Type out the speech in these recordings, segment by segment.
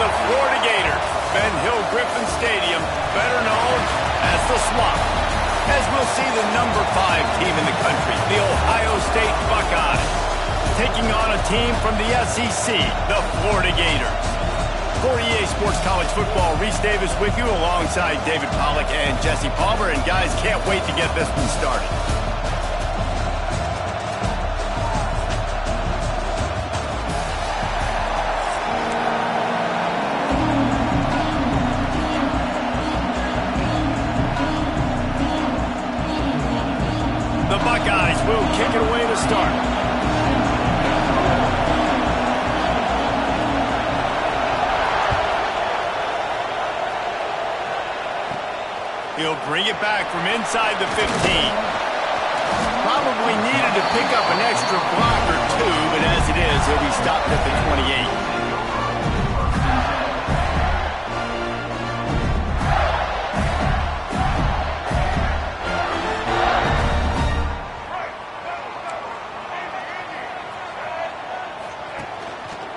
the Florida Gators, Ben Hill Griffin Stadium, better known as the Swamp, as we'll see the number 5 team in the country, the Ohio State Buckeyes, taking on a team from the SEC, the Florida Gators. For EA Sports College Football, Reese Davis with you alongside David Pollack and Jesse Palmer. And guys, can't wait to get this one started. The Buckeyes will kick it away to start. He'll bring it back from inside the 15. Probably needed to pick up an extra block or two, but as it is, he'll be stopped at the 28.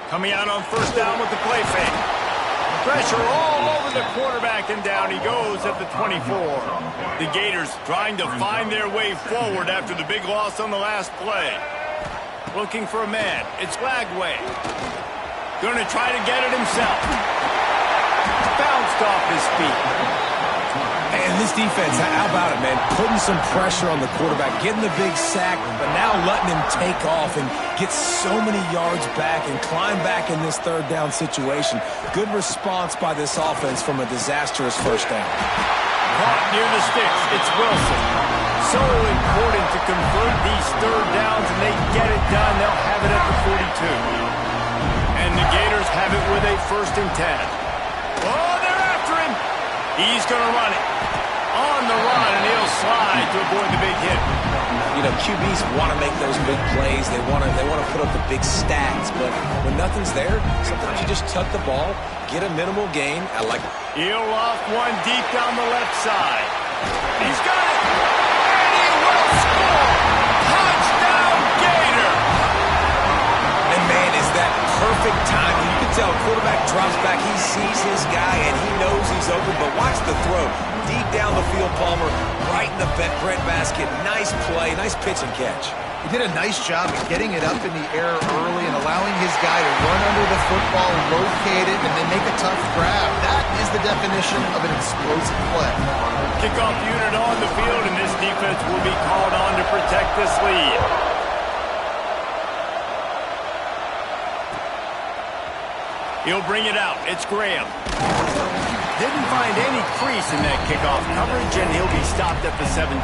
Coming out on first down with the play fake. Pressure all over the quarterback, and down he goes at the 24. The Gators trying to find their way forward after the big loss on the last play. Looking for a man. It's Lagway. Going to try to get it himself. Bounced off his feet. And this defense, how about it, man? Putting some pressure on the quarterback, getting the big sack, but now letting him take off and get so many yards back and climb back in this third down situation. Good response by this offense from a disastrous first down. Caught near the sticks. It's Wilson. So important to convert these third downs, and they get it done. They'll have it at the 42. And the Gators have it with a 1st and 10. Oh, they're after him. He's going to run it. On the run, and he'll slide to avoid the big hit. You know, QBs want to make those big plays. They want to put up the big stats. But when nothing's there, sometimes you just tuck the ball, get a minimal gain. I like it. He'll loft one deep down the left side. He's got it. And he will score. Touchdown, Gator. And, man, is that perfect timing. You can tell quarterback drops back. He sees his guy, and he knows he's open. But watch the throw. Deep down the field, Palmer, right in the breadbasket. Nice play, nice pitch and catch. He did a nice job of getting it up in the air early and allowing his guy to run under the football, locate it, and then make a tough grab. That is the definition of an explosive play. Kickoff unit on the field, and this defense will be called on to protect this lead. He'll bring it out. It's Graham. Didn't find any crease in that kickoff coverage, and he'll be stopped at the 17.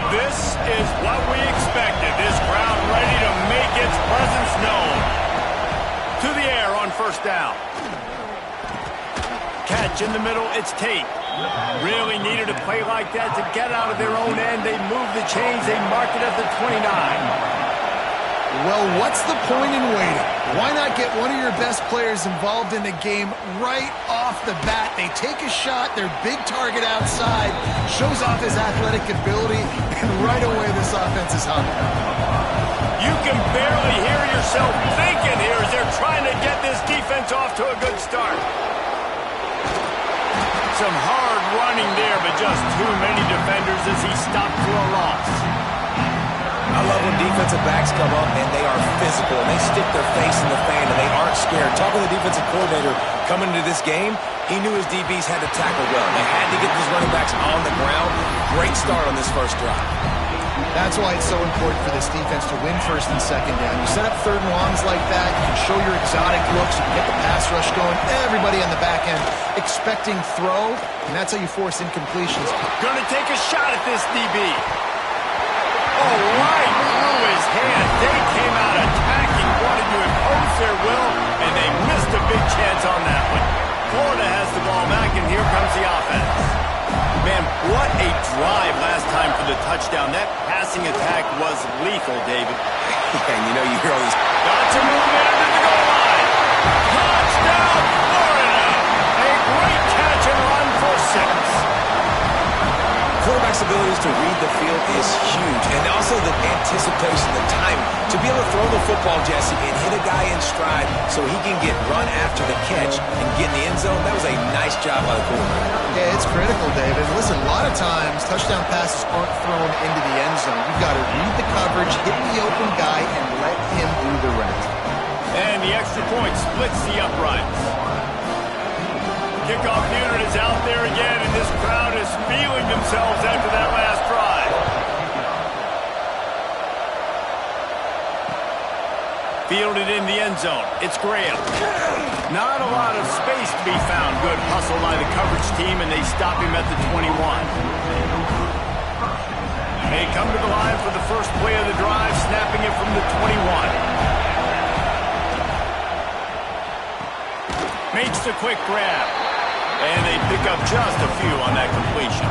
This is what we expected. This crowd ready to make its presence known. To the air on first down. Catch in the middle. It's Tate. Really needed a play like that to get out of their own end. They move the chains. They mark it at the 29. Well, what's the point in waiting? Why not get one of your best players involved in the game right off the bat? They take a shot, their big target outside, shows off his athletic ability, and right away this offense is hungry. You can barely hear yourself thinking here as they're trying to get this defense off to a good start. Some hard running there, but just too many defenders as he stopped for a loss. I love when defensive backs come up and they are physical and they stick their face in the fan and they aren't scared. Talking to the defensive coordinator coming into this game, he knew his DBs had to tackle well. They had to get these running backs on the ground. Great start on this first drive. That's why it's so important for this defense to win 1st and 2nd down. You set up 3rd and longs like that, you can show your exotic looks, you can get the pass rush going, everybody on the back end expecting throw, and that's how you force incompletions. Gonna take a shot at this DB. Oh, right through his hand. They came out attacking, wanted to impose their will, and they missed a big chance on that one. Florida has the ball back, and here comes the offense. Man, what a drive last time for the touchdown. That passing attack was lethal, David. And you know, you hear all these. Got to move it to the goal line. Touchdown, Florida. A great catch and run for 6. Quarterbacks quarterback's abilities to read the field is huge, and also the anticipation, the timing. To be able to throw the football, Jesse, and hit a guy in stride so he can get run after the catch and get in the end zone, that was a nice job by the quarterback. Yeah, it's critical, David. Listen, a lot of times touchdown passes aren't thrown into the end zone. You've got to read the coverage, hit the open guy, and let him do the rest. And the extra point splits the uprights. Kickoff unit is out there again, and this crowd is feeling themselves after that last drive. Fielded in the end zone. It's Graham. Not a lot of space to be found. Good hustle by the coverage team, and they stop him at the 21. They come to the line for the first play of the drive, snapping it from the 21. Makes the quick grab. And they pick up just a few on that completion.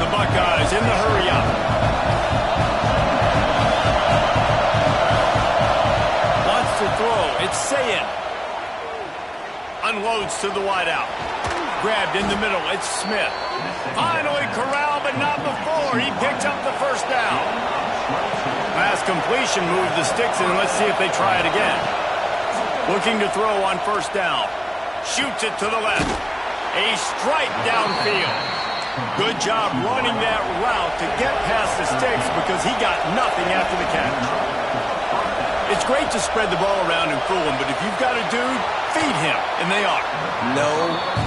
The Buckeyes in the hurry-up. Wants to throw. It's Sayin. Unloads to the wideout. Grabbed in the middle. It's Smith. Finally corralled, but not before. He picks up the first down. Last completion moved the sticks in. Let's see if they try it again. Looking to throw on first down. Shoots it to the left. A strike downfield. Good job running that route to get past the sticks because he got nothing after the catch. It's great to spread the ball around and fool him, but if you've got a dude, feed him, and they are. No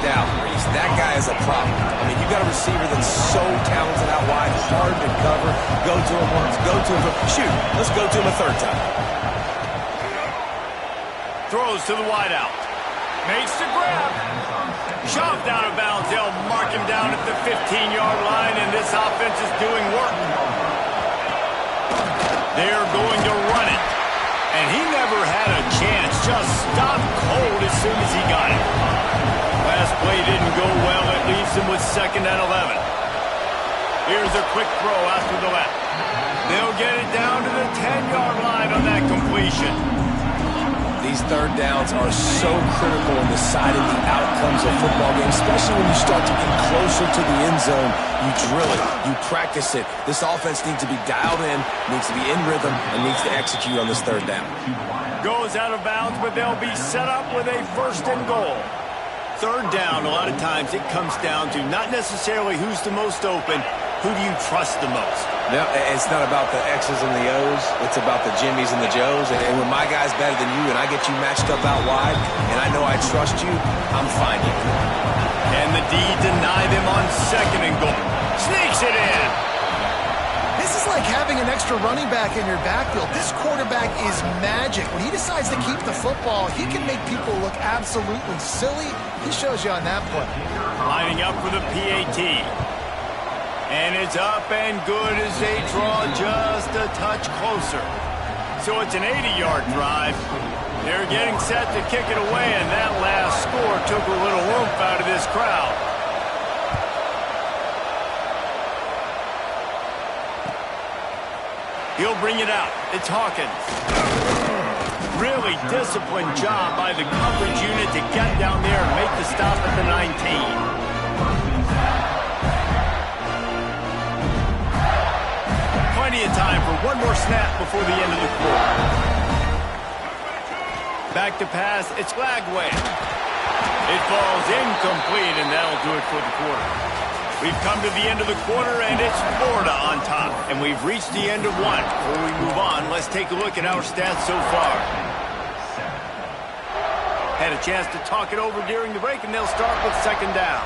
doubt, Reese. That guy is a problem. I mean, you got a receiver that's so talented out wide, hard to cover. Go to him once, go to him. Shoot, let's go to him a third time. Throws to the wideout. Makes the grab. Shoved out of bounds. They'll mark him down at the 15-yard line, and this offense is doing work. They're going to run it. And he never had a chance. Just stopped cold as soon as he got it. Last play didn't go well. It leaves him with 2nd and 11. Here's a quick throw out to the left. They'll get it down to the 10-yard line on that completion. These third downs are so critical in deciding the outcomes of football games, especially when you start to get closer to the end zone. You drill it, you practice it. This offense needs to be dialed in, needs to be in rhythm, and needs to execute on this third down. Goes out of bounds, but they'll be set up with a 1st and goal. Third down, a lot of times it comes down to not necessarily who's the most open, who do you trust the most? No, it's not about the X's and the O's. It's about the Jimmys and the Joes. And when my guy's better than you and I get you matched up out wide and I know I trust you, I'm finding you. And the D deny them on 2nd and goal. Sneaks it in. This is like having an extra running back in your backfield. This quarterback is magic. When he decides to keep the football, he can make people look absolutely silly. He shows you on that play. Lining up for the PAT. And it's up and good as they draw just a touch closer. So it's an 80-yard drive. They're getting set to kick it away, and that last score took a little oomph out of this crowd. He'll bring it out. It's Hawkins. Really disciplined job by the coverage unit to get down there and make the stop at the 19. Plenty of time for one more snap before the end of the quarter. Back to pass, it's Lagway. It falls incomplete, and that'll do it for the quarter. We've come to the end of the quarter, and it's Florida on top. And we've reached the end of one. Before we move on, let's take a look at our stats so far. Had a chance to talk it over during the break, and they'll start with 2nd down.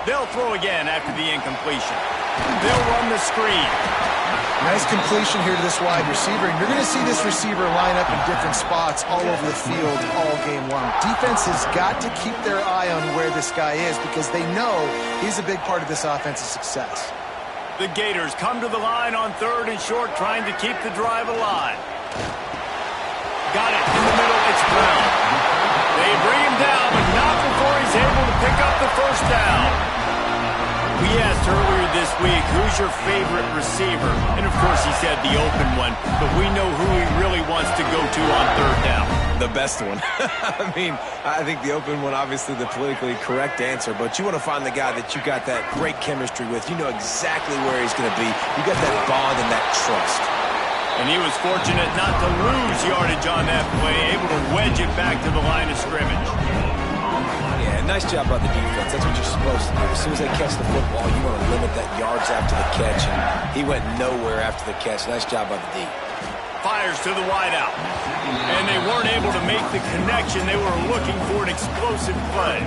They'll throw again after the incompletion. They'll run the screen. Nice completion here to this wide receiver, and you're going to see this receiver line up in different spots all over the field all game long. Defense has got to keep their eye on where this guy is because they know he's a big part of this offense's success. The Gators come to the line on 3rd and short, trying to keep the drive alive. Got it in the middle. It's Brown. They bring him down, but not before he's able to pick up the 1st down. We asked earlier this week, who's your favorite receiver? And of course he said the open one, but we know who he really wants to go to on third down. The best one. I mean, I think the open one, obviously the politically correct answer, but you want to find the guy that you got that great chemistry with. You know exactly where he's going to be. You got that bond and that trust. And he was fortunate not to lose yardage on that play, able to wedge it back to the line of scrimmage. Yeah, nice job by the defense. That's what you're supposed to do. As soon as they catch the football, you want to limit that yards after the catch, and he went nowhere after the catch. Nice job by the D. Fires to the wideout. And they weren't able to make the connection. They were looking for an explosive play.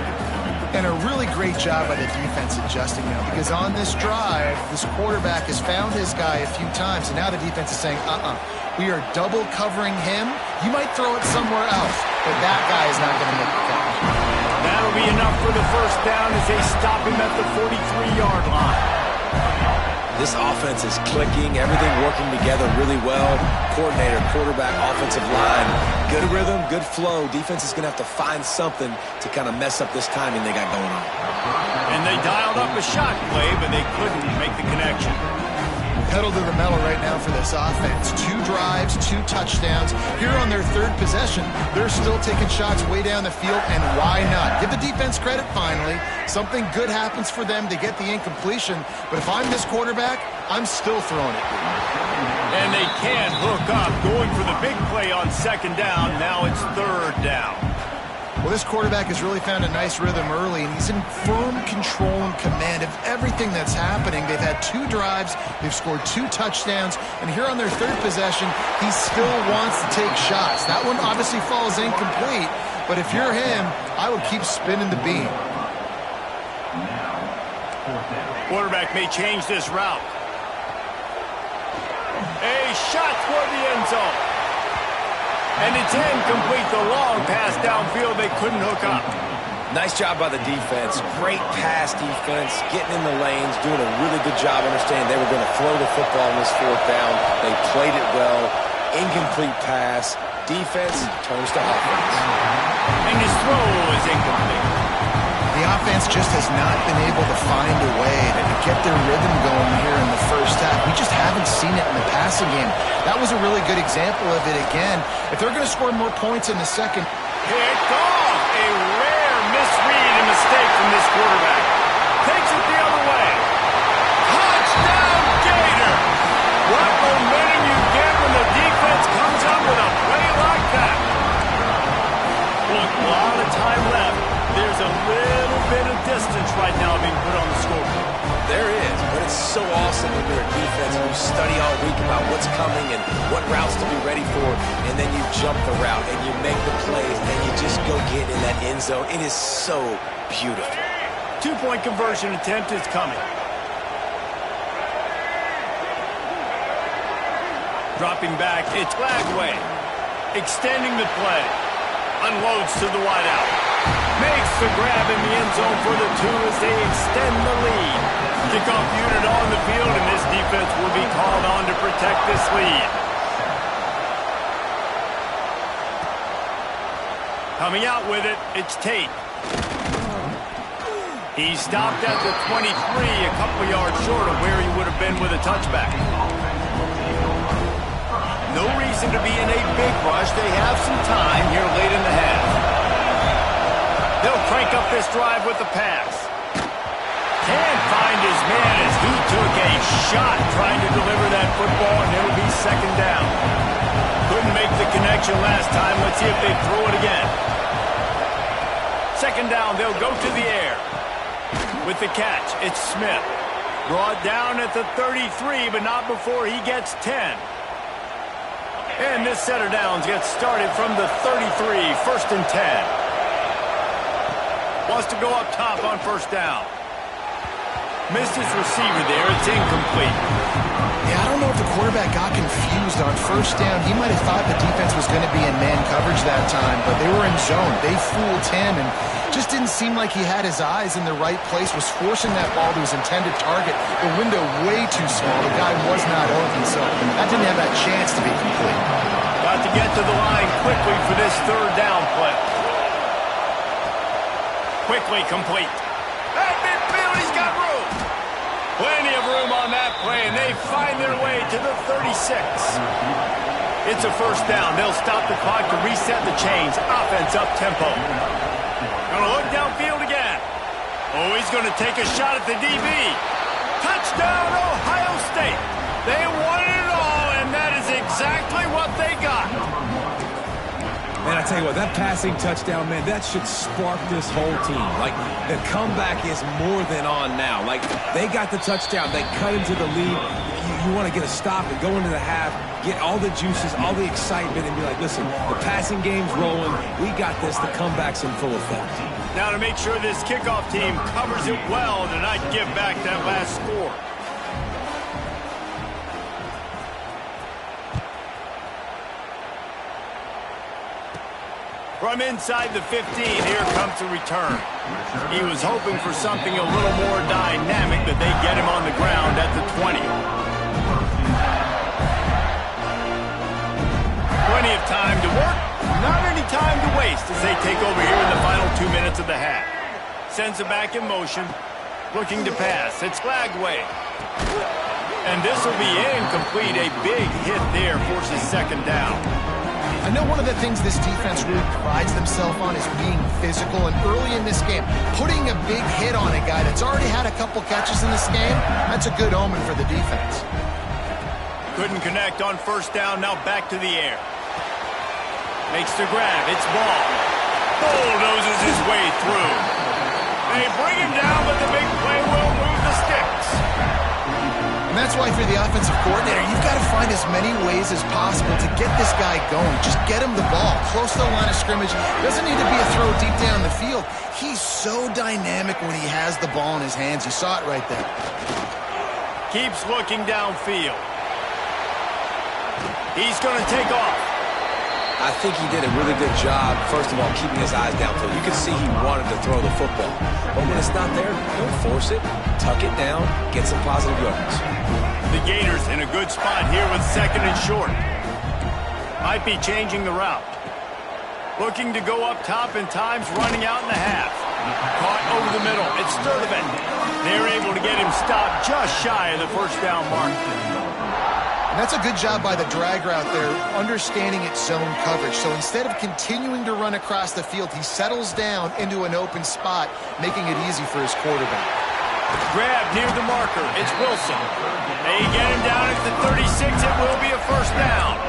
And a really great job by the defense adjusting now, because on this drive, this quarterback has found his guy a few times, and now the defense is saying, we are double covering him. You might throw it somewhere else, but that guy is not going to make the catch. That'll be enough for the first down as they stop him at the 43-yard line. This offense is clicking, everything working together really well. Coordinator, quarterback, offensive line, good rhythm, good flow. Defense is going to have to find something to kind of mess up this timing they got going on. And they dialed up a shot play, but they couldn't make the connection. Pedal to the metal right now for this offense. 2 drives, 2 touchdowns. Here on their third possession, they're still taking shots way down the field, and why not? Give the defense credit finally. Something good happens for them to get the incompletion, but if I'm this quarterback, I'm still throwing it. And they can hook up, going for the big play on second down. Now it's third down. Well, this quarterback has really found a nice rhythm early, and he's in firm control and command of everything that's happening. They've had 2 drives, they've scored 2 touchdowns, and here on their third possession, he still wants to take shots. That one obviously falls incomplete, but if you're him, I would keep spinning the beam. Quarterback may change this route. A shot toward the end zone. And it's incomplete. The long pass downfield, they couldn't hook up. Nice job by the defense. Great pass defense, getting in the lanes, doing a really good job understanding they were going to throw the football on this fourth down. They played it well. Incomplete pass. Defense turns to offense. And his throw is incomplete. The offense just has not been able to find a way to get their rhythm going here in the first half. We just haven't seen it in the passing game. That was a really good example of it again. If they're going to score more points in the second. Picked off. A rare misread and mistake from this quarterback. Takes it the other way. Touchdown Gator. What momentum you get when the defense comes up with a play like that. Look, a lot of time left. There's a little bit of distance right now being put on the scoreboard. There is, but it's so awesome when you're a defense and you study all week about what's coming and what routes to be ready for, and then you jump the route and you make the plays and you just go get in that end zone. It is so beautiful. 2-point conversion attempt is coming. Dropping back, it's Lagway. Extending the play. Unloads to the wideout. Makes the grab in the end zone for the 2 as they extend the lead. Kickoff unit on the field, and this defense will be called on to protect this lead. Coming out with it, it's Tate. He stopped at the 23, a couple yards short of where he would have been with a touchback. No reason to be in a big rush. They have some time here late in the half. They'll crank up this drive with the pass. Can't find his man as he took a shot trying to deliver that football, and it'll be second down. Couldn't make the connection last time. Let's see if they throw it again. Second down, they'll go to the air. With the catch, it's Smith. Brought down at the 33, but not before he gets 10. And this set of downs gets started from the 33, first and 10. Wants to go up top on first down. Missed his receiver there. It's incomplete. Yeah, I don't know if the quarterback got confused on first down. He might have thought the defense was going to be in man coverage that time, but they were in zone. They fooled him and just didn't seem like he had his eyes in the right place, was forcing that ball to his intended target. The window way too small. The guy was not open, so that didn't have that chance to be complete. Got to get to the line quickly for this third down play. Quickly complete. At midfield, he's got room. Plenty of room on that play, and they find their way to the 36. It's a first down. They'll stop the clock to reset the chains. Offense up tempo. Gonna look downfield again. Oh, he's gonna take a shot at the DB. Touchdown, Ohio State. They wanted it all, and that is exactly what they got. Man, I tell you what, that passing touchdown, man, that should spark this whole team. Like, the comeback is more than on now. Like, they got the touchdown. They cut into the lead. You want to get a stop and go into the half, get all the juices, all the excitement, and be like, listen, the passing game's rolling. We got this. The comeback's in full effect. Now to make sure this kickoff team covers it well to not give back that last score. From inside the 15, here comes the return. He was hoping for something a little more dynamic, but they get him on the ground at the 20. Plenty of time to work, not any time to waste as they take over here in the final 2 minutes of the half. Sends it back in motion, looking to pass. It's Glagway. And this will be incomplete. A big hit there forces second down. I know one of the things this defense really prides themselves on is being physical, and early in this game, putting a big hit on a guy that's already had a couple catches in this game, that's a good omen for the defense. Couldn't connect on first down, now back to the air. Makes the grab, it's ball. Bulldozes his way through. They bring him down, but the big play will move the sticks. And that's why for the offensive coordinator, you've got to find as many ways as possible to get this guy going. Just get him the ball close to the line of scrimmage. Doesn't need to be a throw deep down the field. He's so dynamic when he has the ball in his hands. You saw it right there. Keeps looking downfield. He's going to take off. I think he did a really good job, first of all, keeping his eyes downfield. You could see he wanted to throw the football. But when it's not there, don't force it. Tuck it down. Get some positive yards. The Gators in a good spot here with second and short. Might be changing the route. Looking to go up top and times running out in the half. Caught over the middle. It's Sturdivant. They're able to get him stopped just shy of the first down mark. And that's a good job by the drag route there, understanding its zone coverage. So instead of continuing to run across the field, he settles down into an open spot, making it easy for his quarterback. Grab near the marker. It's Wilson. They get him down at the 36. It will be a first down.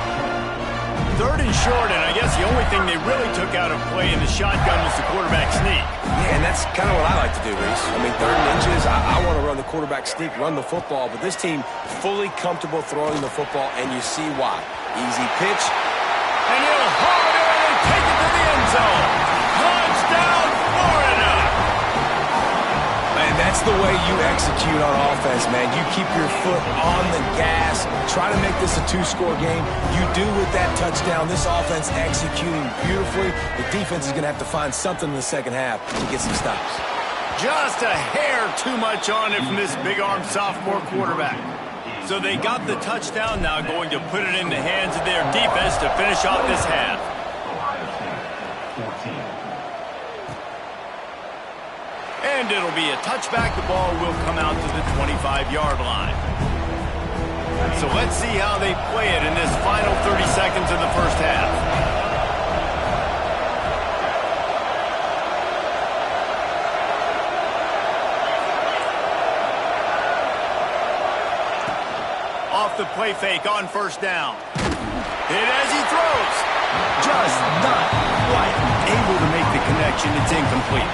Third and short, and I guess the only thing they really took out of play in the shotgun was the quarterback sneak. Yeah, and that's kind of what I like to do, Reese. I mean, third and inches, I want to run the quarterback sneak, run the football, but this team fully comfortable throwing the football, and you see why. Easy pitch. And he'll haul it in and take it to the end zone. Touchdown, Florida! Man, that's the way you execute on offense, man. You keep your foot on the gas, try to make this a two-score game. You do with that touchdown. This offense executing beautifully. The defense is going to have to find something in the second half to get some stops. Just a hair too much on it from this big-armed sophomore quarterback. So they got the touchdown, now going to put it in the hands of their defense to finish off this half. And it'll be a touchback. The ball will come out to the 25-yard line. So let's see how they play it in this final 30 seconds of the first half. Off the play fake on first down. Hit as he throws. Just not quite able to make the connection. It's incomplete.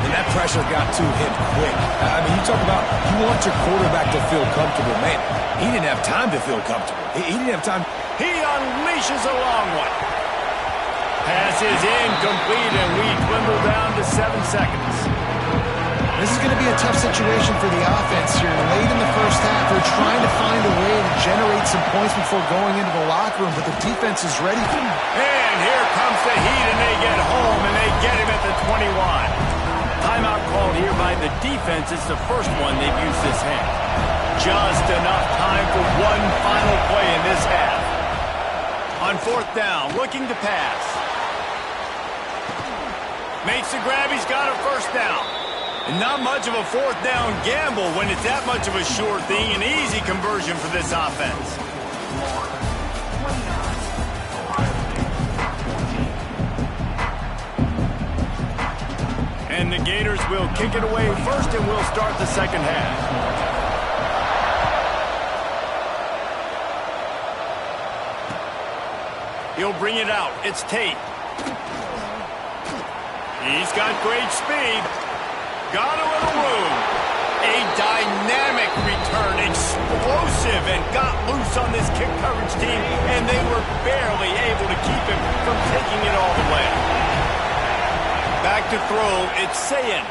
And that pressure got to him quick. I mean, you talk about you want your quarterback to feel comfortable. Man, he didn't have time to feel comfortable. He didn't have time. He unleashes a long one. Pass is incomplete, and we dwindle down to 7 seconds. This is going to be a tough situation for the offense here. Late in the first half, they're trying to find a way to generate some points before going into the locker room, but the defense is ready. And here comes the heat, and they get home, and they get him at the 21. Timeout called here by the defense. It's the first one they've used this half. Just enough time for one final play in this half. On fourth down, looking to pass. Makes the grab. He's got a first down. And not much of a fourth down gamble when it's that much of a sure thing. An easy conversion for this offense. And the Gators will kick it away first, and we'll start the second half. He'll bring it out. It's Tate. He's got great speed. Got a little room. A dynamic return, explosive, and got loose on this kick coverage team, and they were barely able to keep him from taking it all the way. Back to throw, it's Sayin.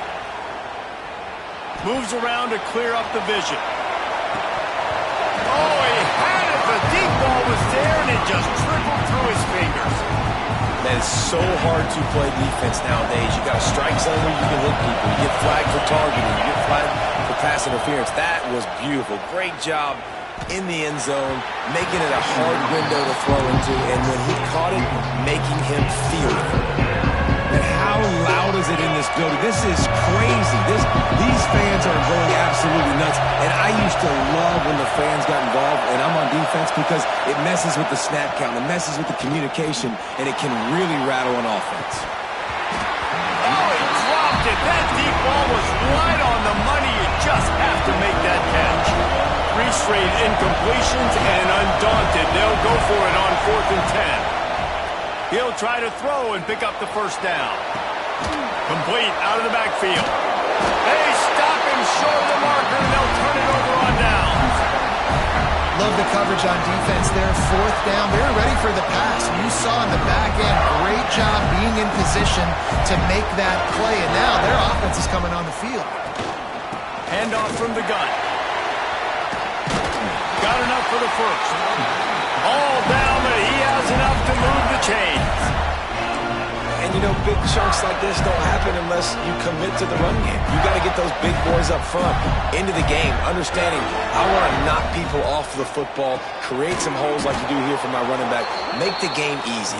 Moves around to clear up the vision. Oh, he had it. The deep ball was there, and it just trickled through his fingers. Man, it's so hard to play defense nowadays. You got a strike zone where you can hit people. You get flagged for targeting. You get flagged for pass interference. That was beautiful. Great job in the end zone, making it a hard window to throw into. And when he caught it, making him feel it. And how loud is it in this building? This is crazy. These fans are going absolutely nuts. And I used to love when the fans got involved, and I'm on defense, because it messes with the snap count, it messes with the communication, and it can really rattle an offense. Oh, he dropped it. That deep ball was right on the money. You just have to make that catch. 3 straight incompletions, and undaunted, they'll go for it on 4th and 10. He'll try to throw and pick up the first down. Complete out of the backfield. They stop him short of the marker, and they'll turn it over on downs. Love the coverage on defense there. 4th down. They were ready for the pass. You saw in the back end, great job being in position to make that play. And now their offense is coming on the field. Handoff from the gun. Got enough for the first. All down, but he has enough to move the chains. And, you know, big chunks like this don't happen unless you commit to the run game. You got to get those big boys up front into the game, understanding I want to knock people off the football, create some holes like you do here for my running back, make the game easy.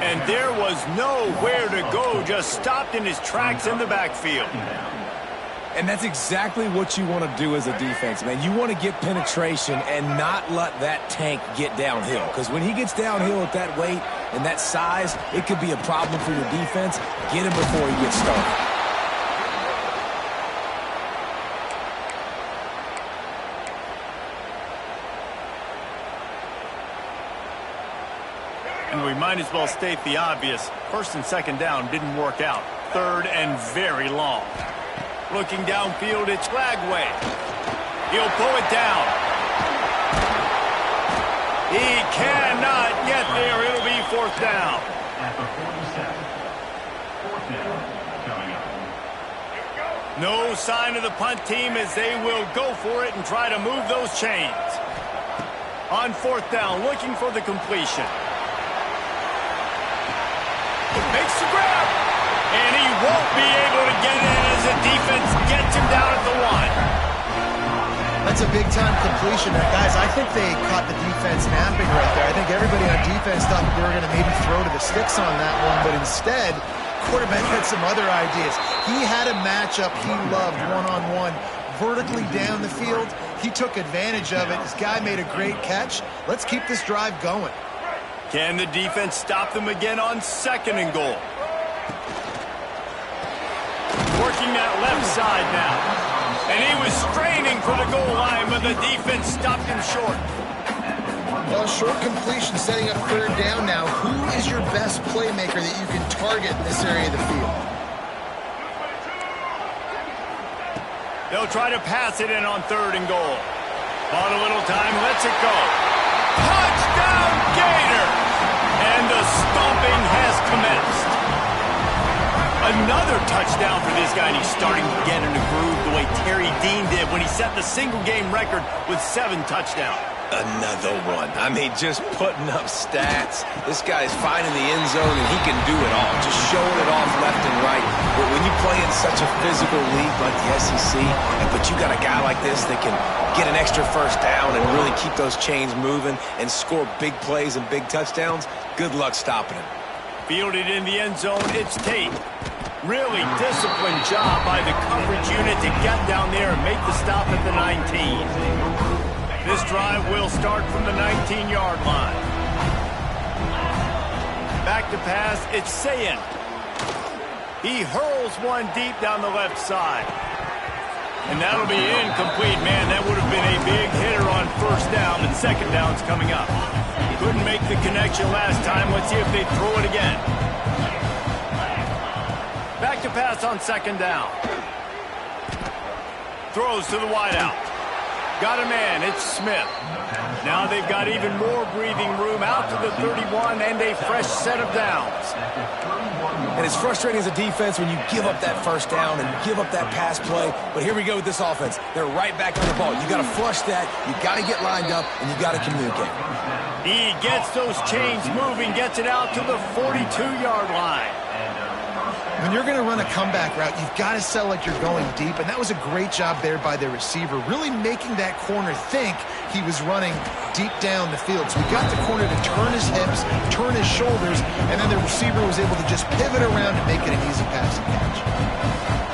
And there was nowhere to go, just stopped in his tracks in the backfield. And that's exactly what you want to do as a defense, man. You want to get penetration and not let that tank get downhill. Because when he gets downhill at that weight and that size, it could be a problem for your defense. Get him before he gets started. And we might as well state the obvious. 1st and 2nd down didn't work out. 3rd and very long. Looking downfield, it's Lagway. He'll pull it down. He cannot get there. It'll be 4th down. No sign of the punt team as they will go for it and try to move those chains. On 4th down, looking for the completion. Makes the grab. And he won't be able to get in as the defense gets him down at the 1. That's a big-time completion. Guys, I think they caught the defense napping right there. I think everybody on defense thought that they were going to maybe throw to the sticks on that one, but instead, quarterback had some other ideas. He had a matchup he loved one-on-one, vertically down the field. He took advantage of it. This guy made a great catch. Let's keep this drive going. Can the defense stop them again on 2nd and goal? Working that left side now. And he was straining for the goal line, but the defense stopped him short. Well, short completion setting up 3rd down now. Who is your best playmaker that you can target in this area of the field? They'll try to pass it in on 3rd and goal. Bought a little time, lets it go. Touchdown, Gators! And the stomping has commenced. Another touchdown for this guy, and he's starting to get in the groove the way Terry Dean did when he set the single-game record with 7 touchdowns. Another one. I mean, just putting up stats. This guy's finding the end zone, and he can do it all. Just showing it off left and right. But when you play in such a physical league like the SEC, but you got a guy like this that can get an extra 1st down and really keep those chains moving and score big plays and big touchdowns, good luck stopping him. Fielded in the end zone, it's Tate. Really disciplined job by the coverage unit to get down there and make the stop at the 19. This drive will start from the 19-yard line. Back to pass, it's Sayin. He hurls one deep down the left side. And that'll be incomplete. Man, that would have been a big hitter on first down, and second down's coming up. Couldn't make the connection last time. Let's see if they throw it again. Back to pass on second down. Throws to the wideout. Got a man, it's Smith. Now they've got even more breathing room out to the 31 and a fresh set of downs. And it's frustrating as a defense when you give up that first down and give up that pass play. But here we go with this offense. They're right back on the ball. You got to flush that. You got to get lined up, and you got to communicate. He gets those chains moving, gets it out to the 42-yard line. When you're going to run a comeback route, you've got to sell like you're going deep, and that was a great job there by the receiver, really making that corner think he was running deep down the field. So he got the corner to turn his hips, turn his shoulders, and then the receiver was able to just pivot around and make it an easy pass and catch.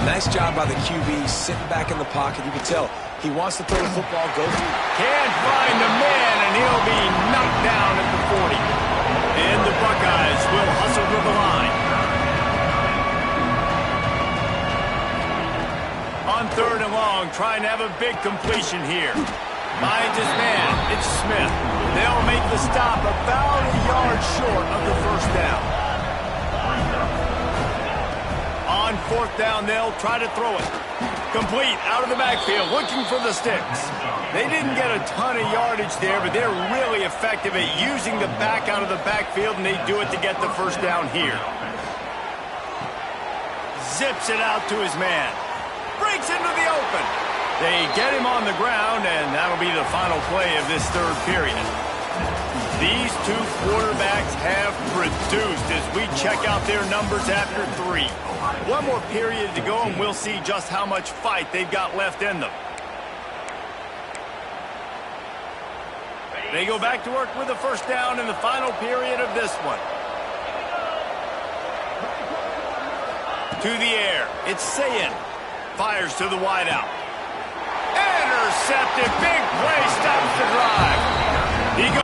Nice job by the QB sitting back in the pocket. You can tell he wants to throw the football, go through. Can't find the man, and he'll be knocked down at the 40. And the Buckeyes will hustle to the line. On third and long, trying to have a big completion here. Finds his man, it's Smith. They'll make the stop about a yard short of the first down. On fourth down, they'll try to throw it. Complete, out of the backfield, looking for the sticks. They didn't get a ton of yardage there, but they're really effective at using the back out of the backfield, and they do it to get the first down here. Zips it out to his man. Breaks into the open. They get him on the ground, and that'll be the final play of this third period. These two quarterbacks have produced as we check out their numbers after 3. One more period to go, and we'll see just how much fight they've got left in them. They go back to work with the first down in the final period of this one. To the air, it's Sayin. Fires to the wideout. Intercepted. Big play. Stops the drive. He goes.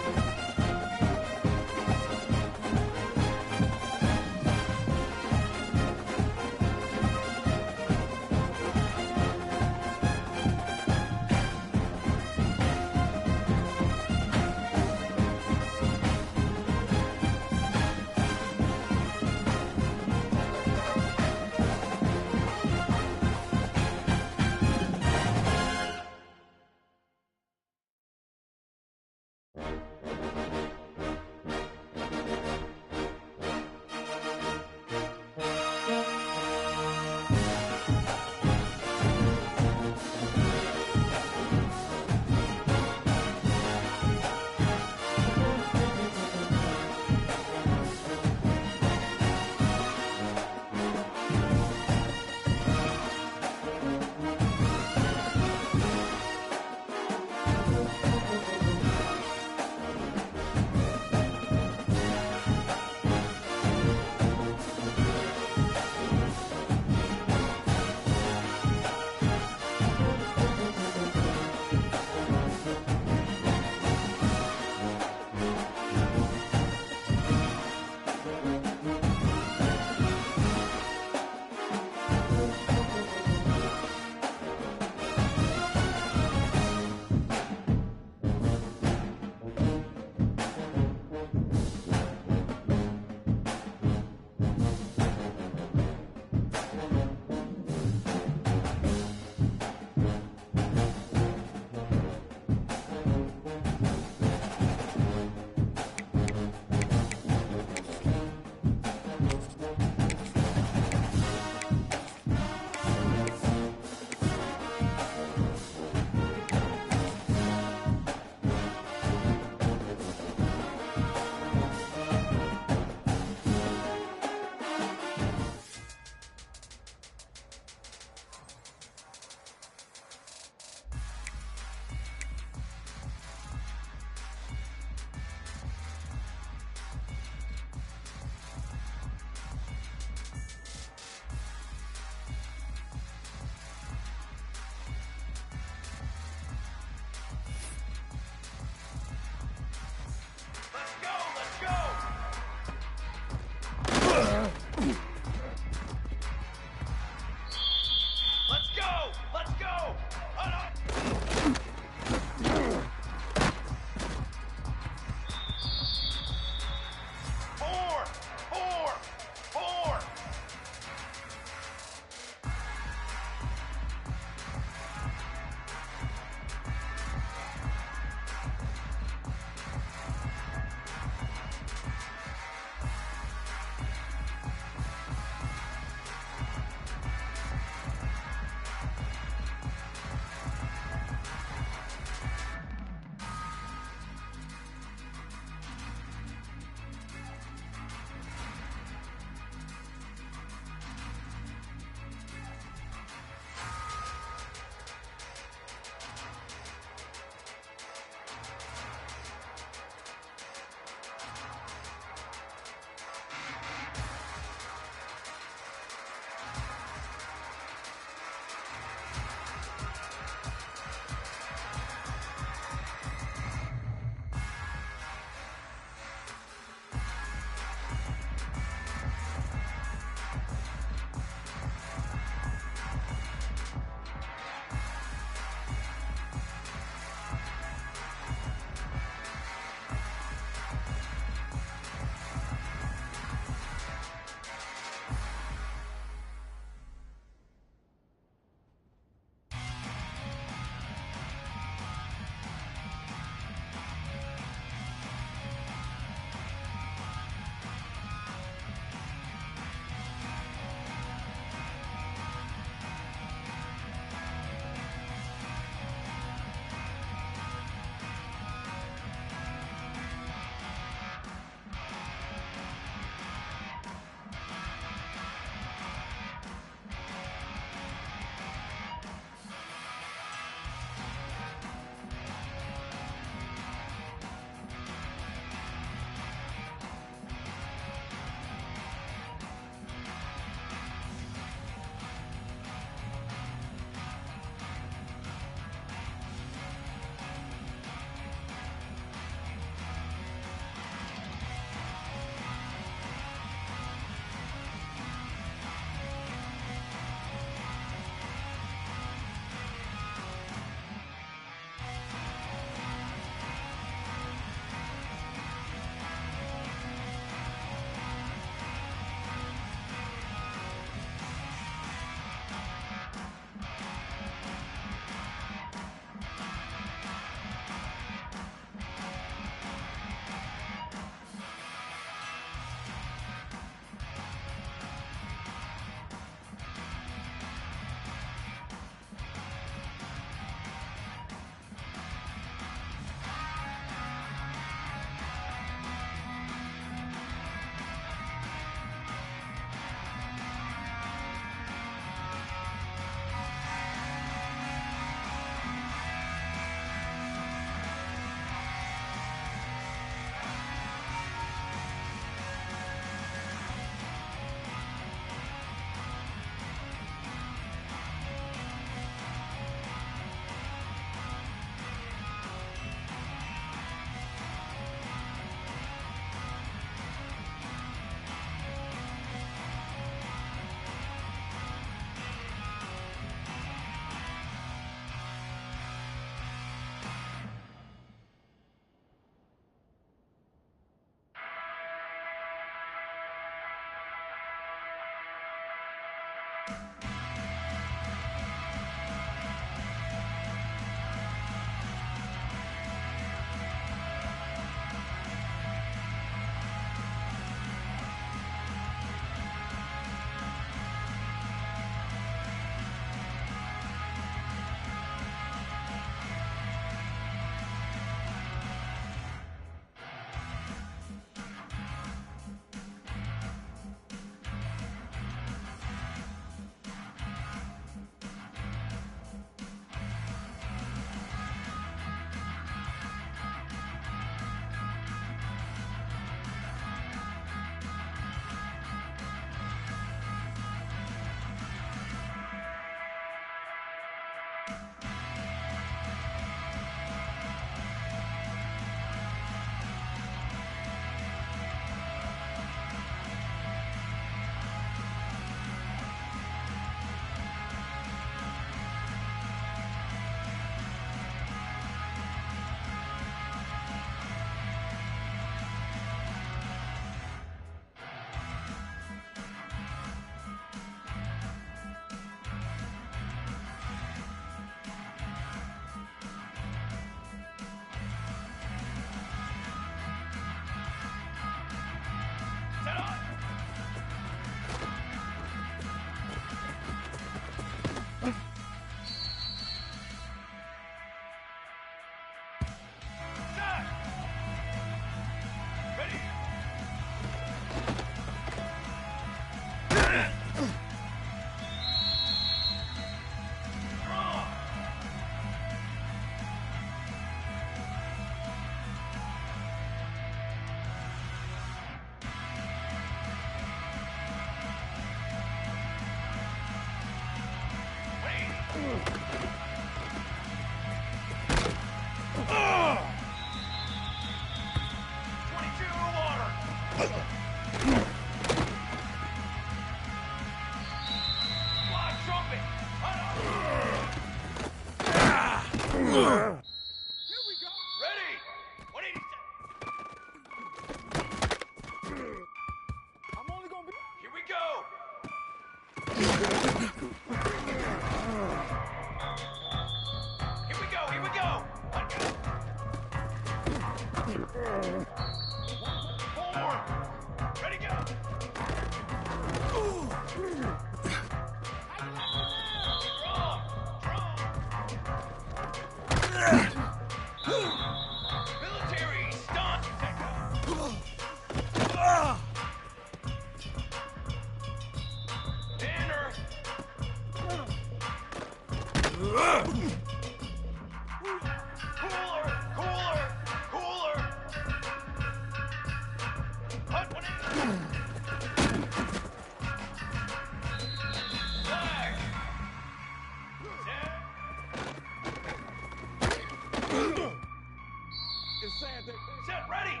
Set, ready!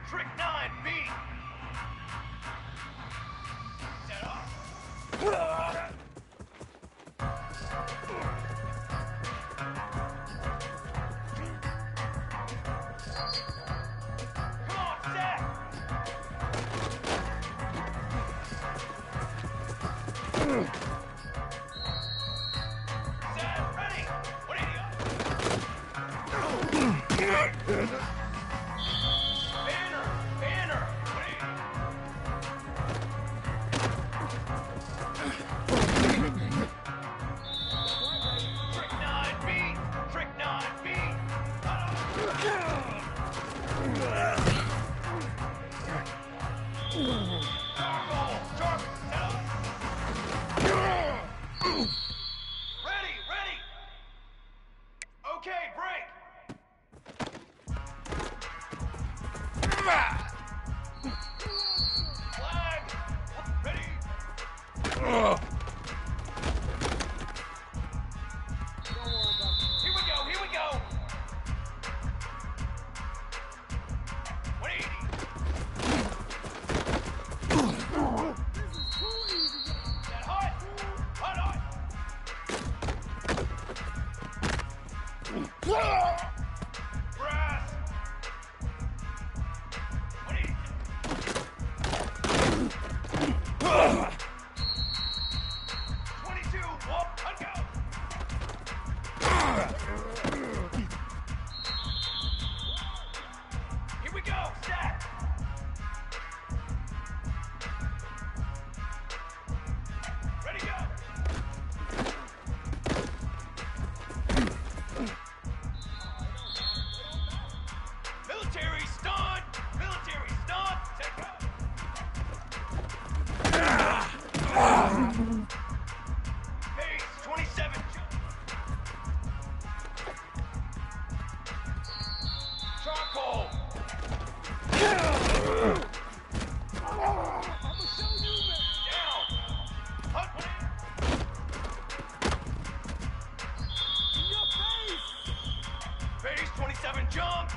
Trick 9, B! Set up! Come on, set! Set, ready! What are you? Banner! What are you? Trick 9B! Trick 9B! Ready! Okay, break! Flag! Ready! Here we go! Military stunt! Military stunt! Take go! Pace, 27. Charcoal! Down! Hut Base 27 jump!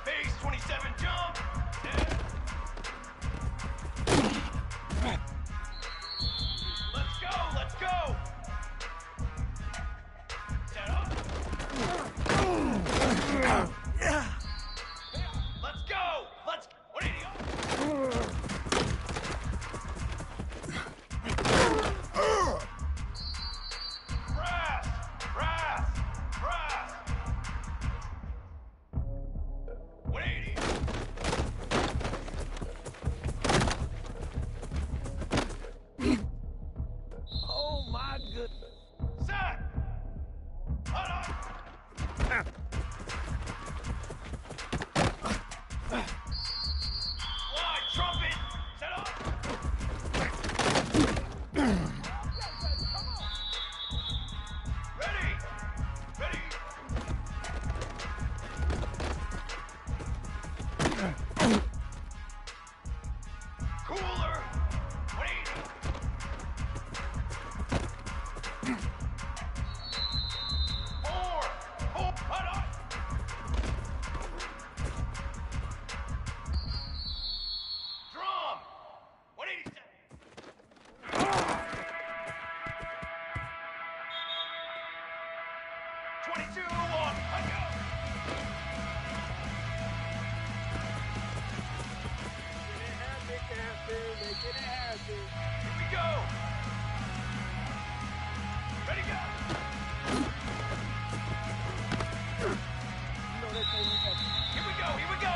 Base 27 jump! Let's go! Let's go! Set up! Let's go! Let's... 180! Brass! Brass! Brass! 180! Oh, my goodness. Set! Hold on! Slide, trumpet! Set up! Ready! Ready! Cooler! 180! Four! Hold on! Drum! 187! 22 on, let go! Here we go! Ready, go! Here we go, here we go!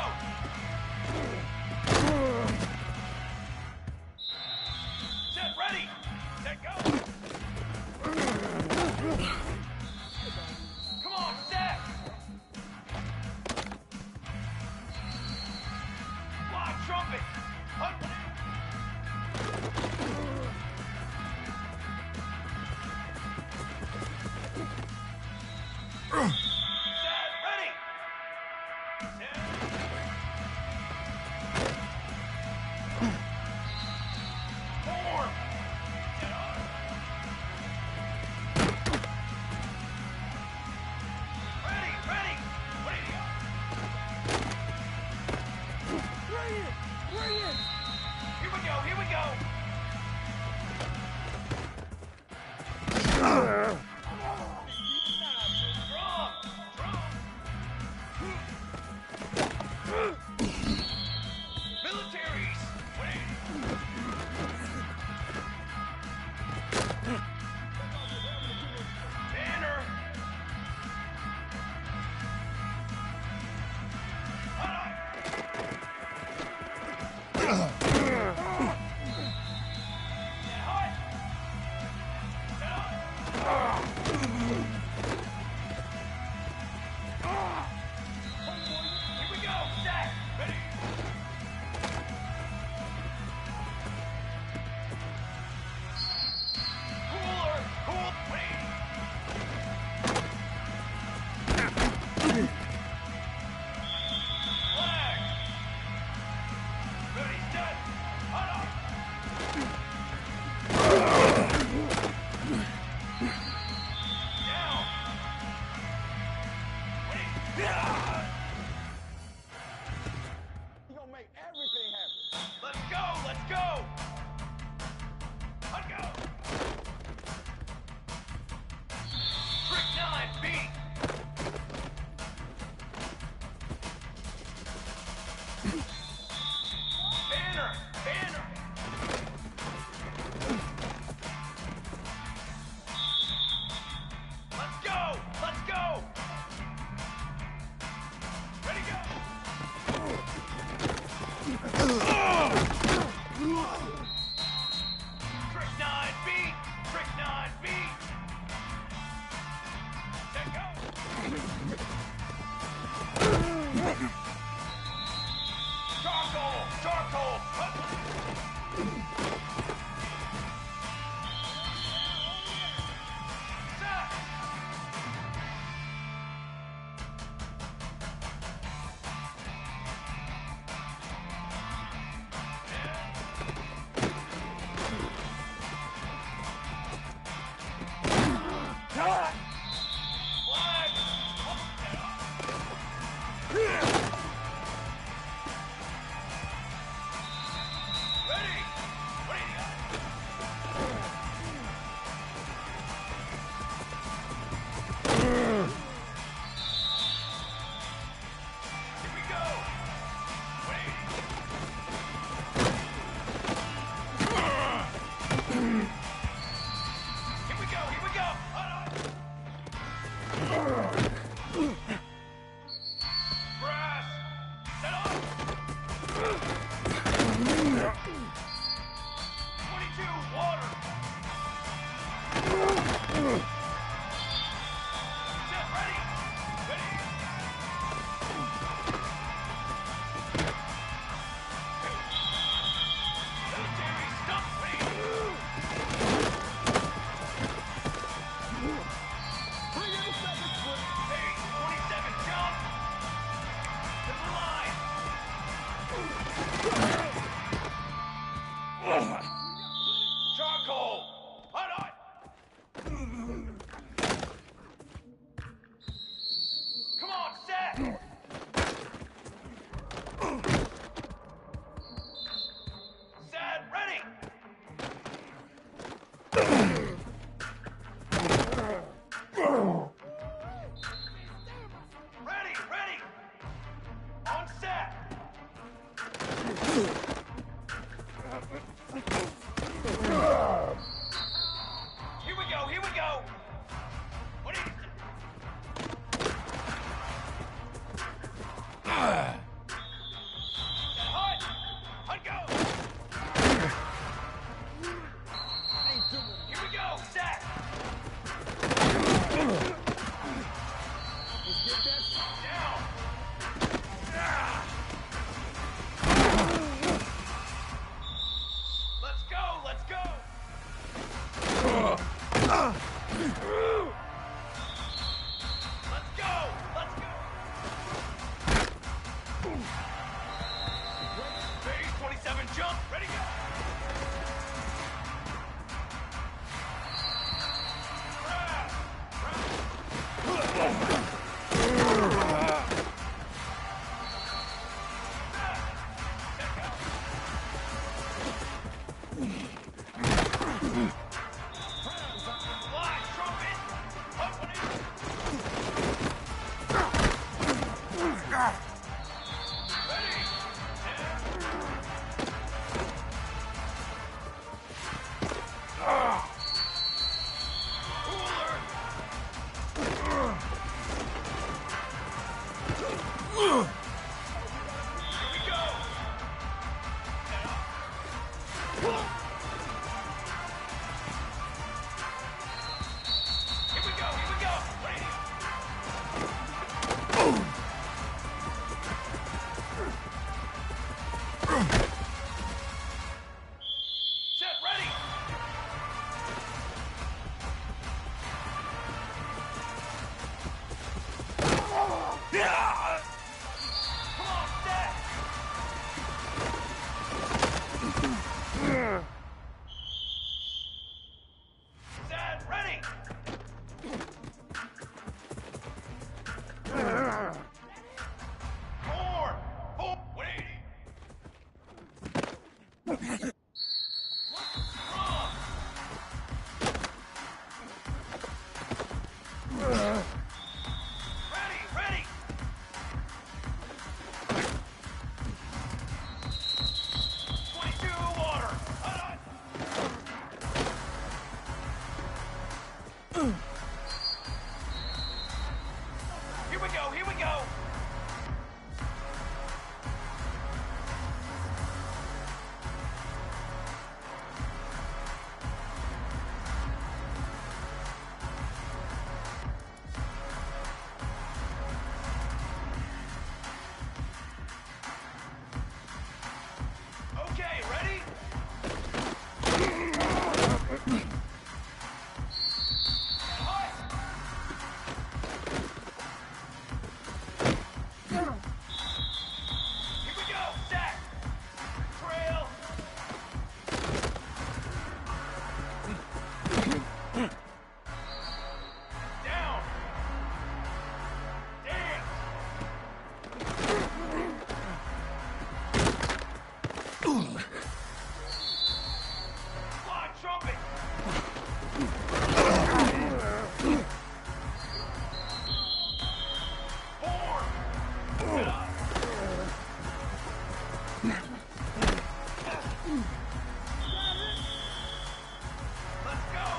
Set, ready! Set, go! Come on, set! Live trumpet! Hunt! Set, ready! Set. Form! Set on! Ready, ready! Ready! Here we go, here we go! Drum! Drum! Militaries! 180! Banner! Hut! Here we go! Set! Ready! Cooler! Cool! Wait! Flag! Ready, set! Hut up! Down! Ready! You're gonna make everything happen. Let's go! Let's go! Let's go! Trick 9, beat! Banner! Banner! Let's go! Let's go! Ready, go! Charcoal. Charcoal! Hot, hot! Come on, set! Set, ready! Ready, ready! On set! Here we go, here we go! What is it? Hut! Hut, go! Here we go, set! Down! Let's go, let's go! Let's go! Let's go! Phase 27 jump! Ready, go! Grab! Fly, trumpet! Up on it! Ready! Cooler! Here we go! Here we go, here we go! Ready! Set, ready! Come on, set! Set, ready! Four! 180! Ready, ready! 22 water! Hot, Here we go, here we go!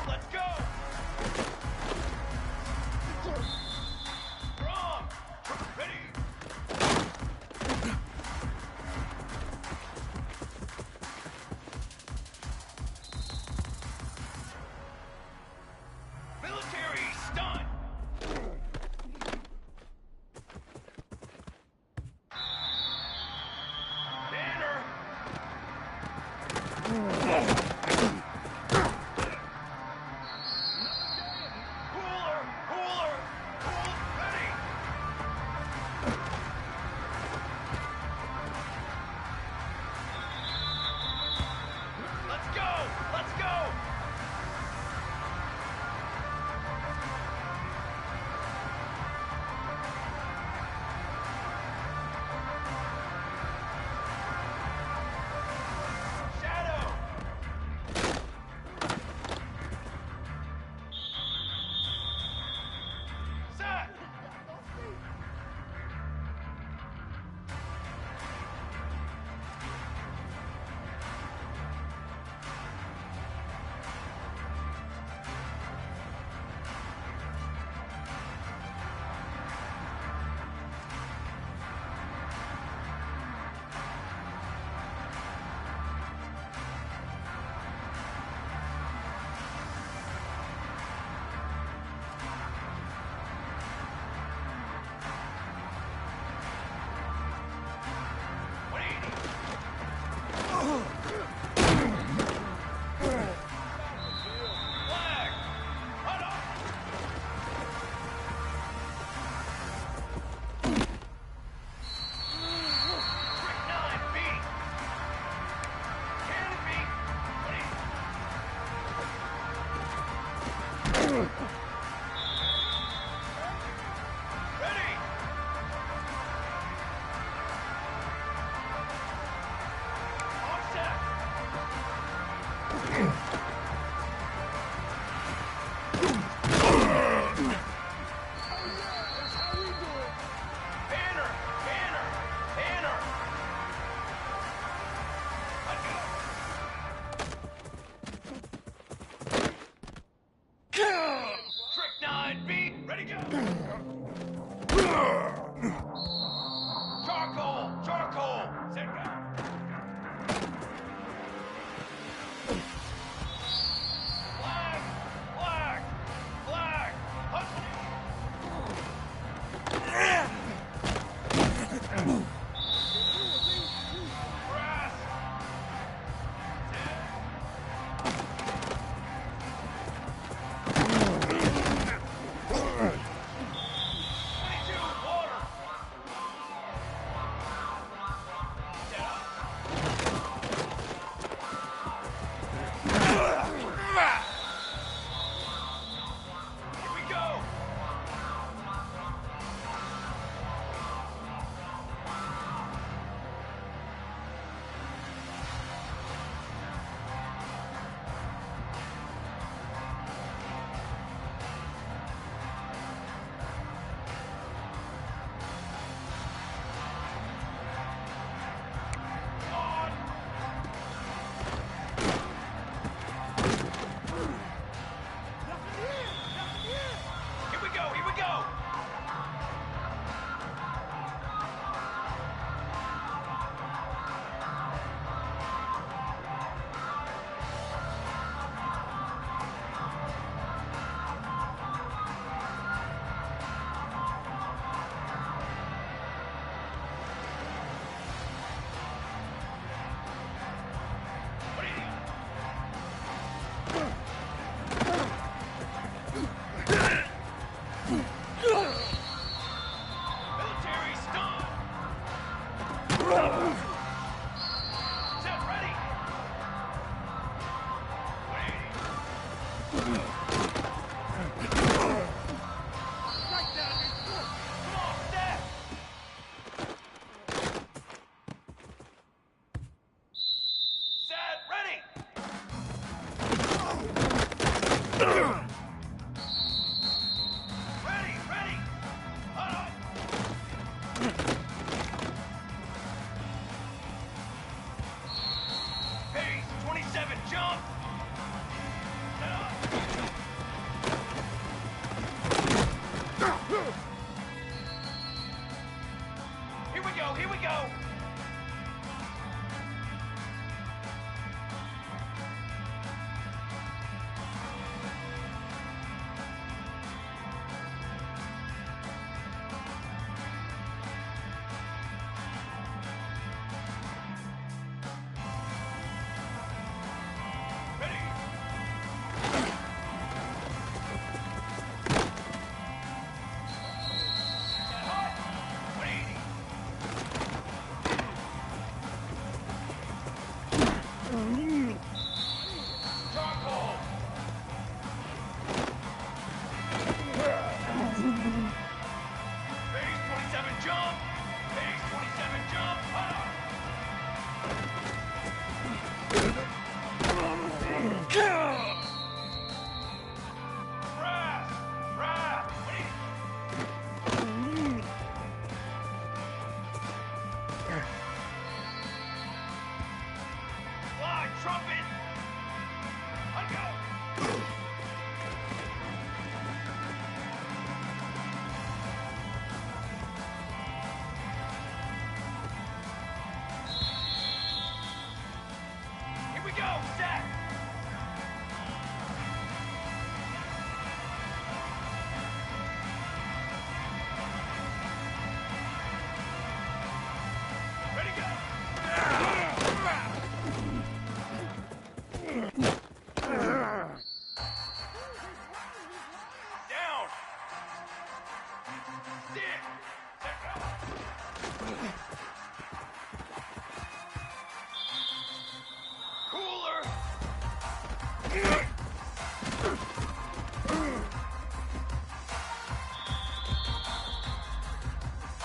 Let's go! Strong! Ready! Military stun! Banner! Cooler! Ready! Let's go! Shadow! Set! Flag! Run up! Trick 9B! Canopy! Ready! Offset! Banner! Trick 9B! Ready, go! Charcoal! Set, go! Flag! Brass! Water! Here we go! On! Here we go! What do you need? Military stun! Set, ready! Right down! Come on, step! Set, ready! Ready! Hold on! Charcoal. Base 27 jump. Base 27 jump. Brass. Brass. Fly, trumpet. Let go. Here we go, set. Ready, go. Down. Stick. Cooler.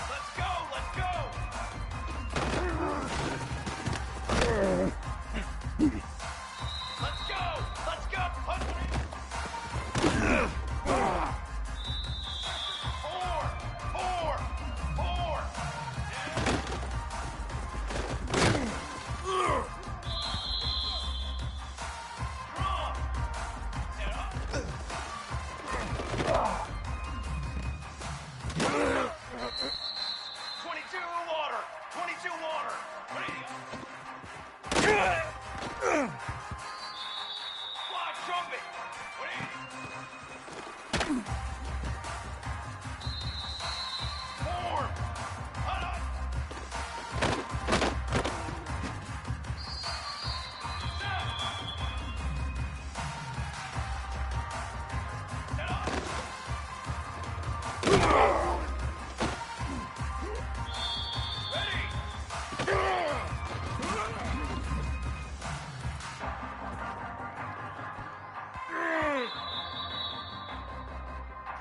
Let's go, let's go. Let's go, let's go. Four. Drum. Set up. 22 water. 22 water. Fly trumpet. Form. Set up. Ready.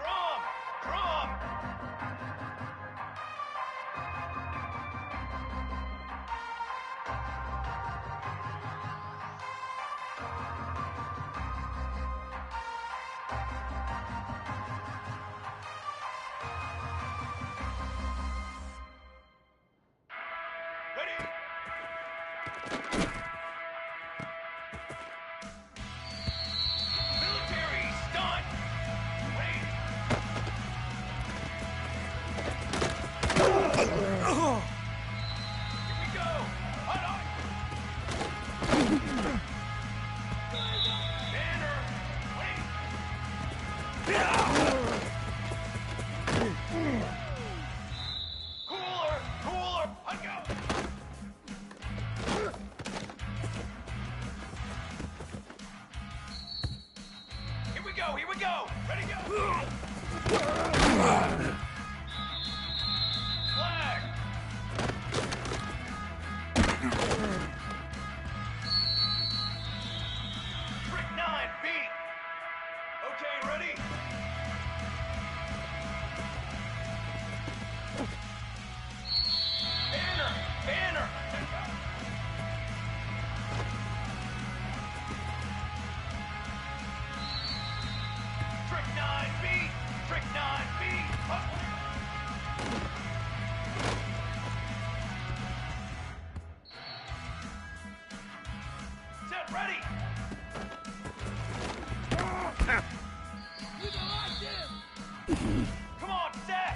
Drum. Ready. Military stunt. Wait. Here we go. Hot on. Banner. Wait. Cooler. Let go. Here we go. Ready, go. Flag. Trick 9, beat. Okay, ready? Banner. Trick 9B. Up. Set, ready. Come on, set.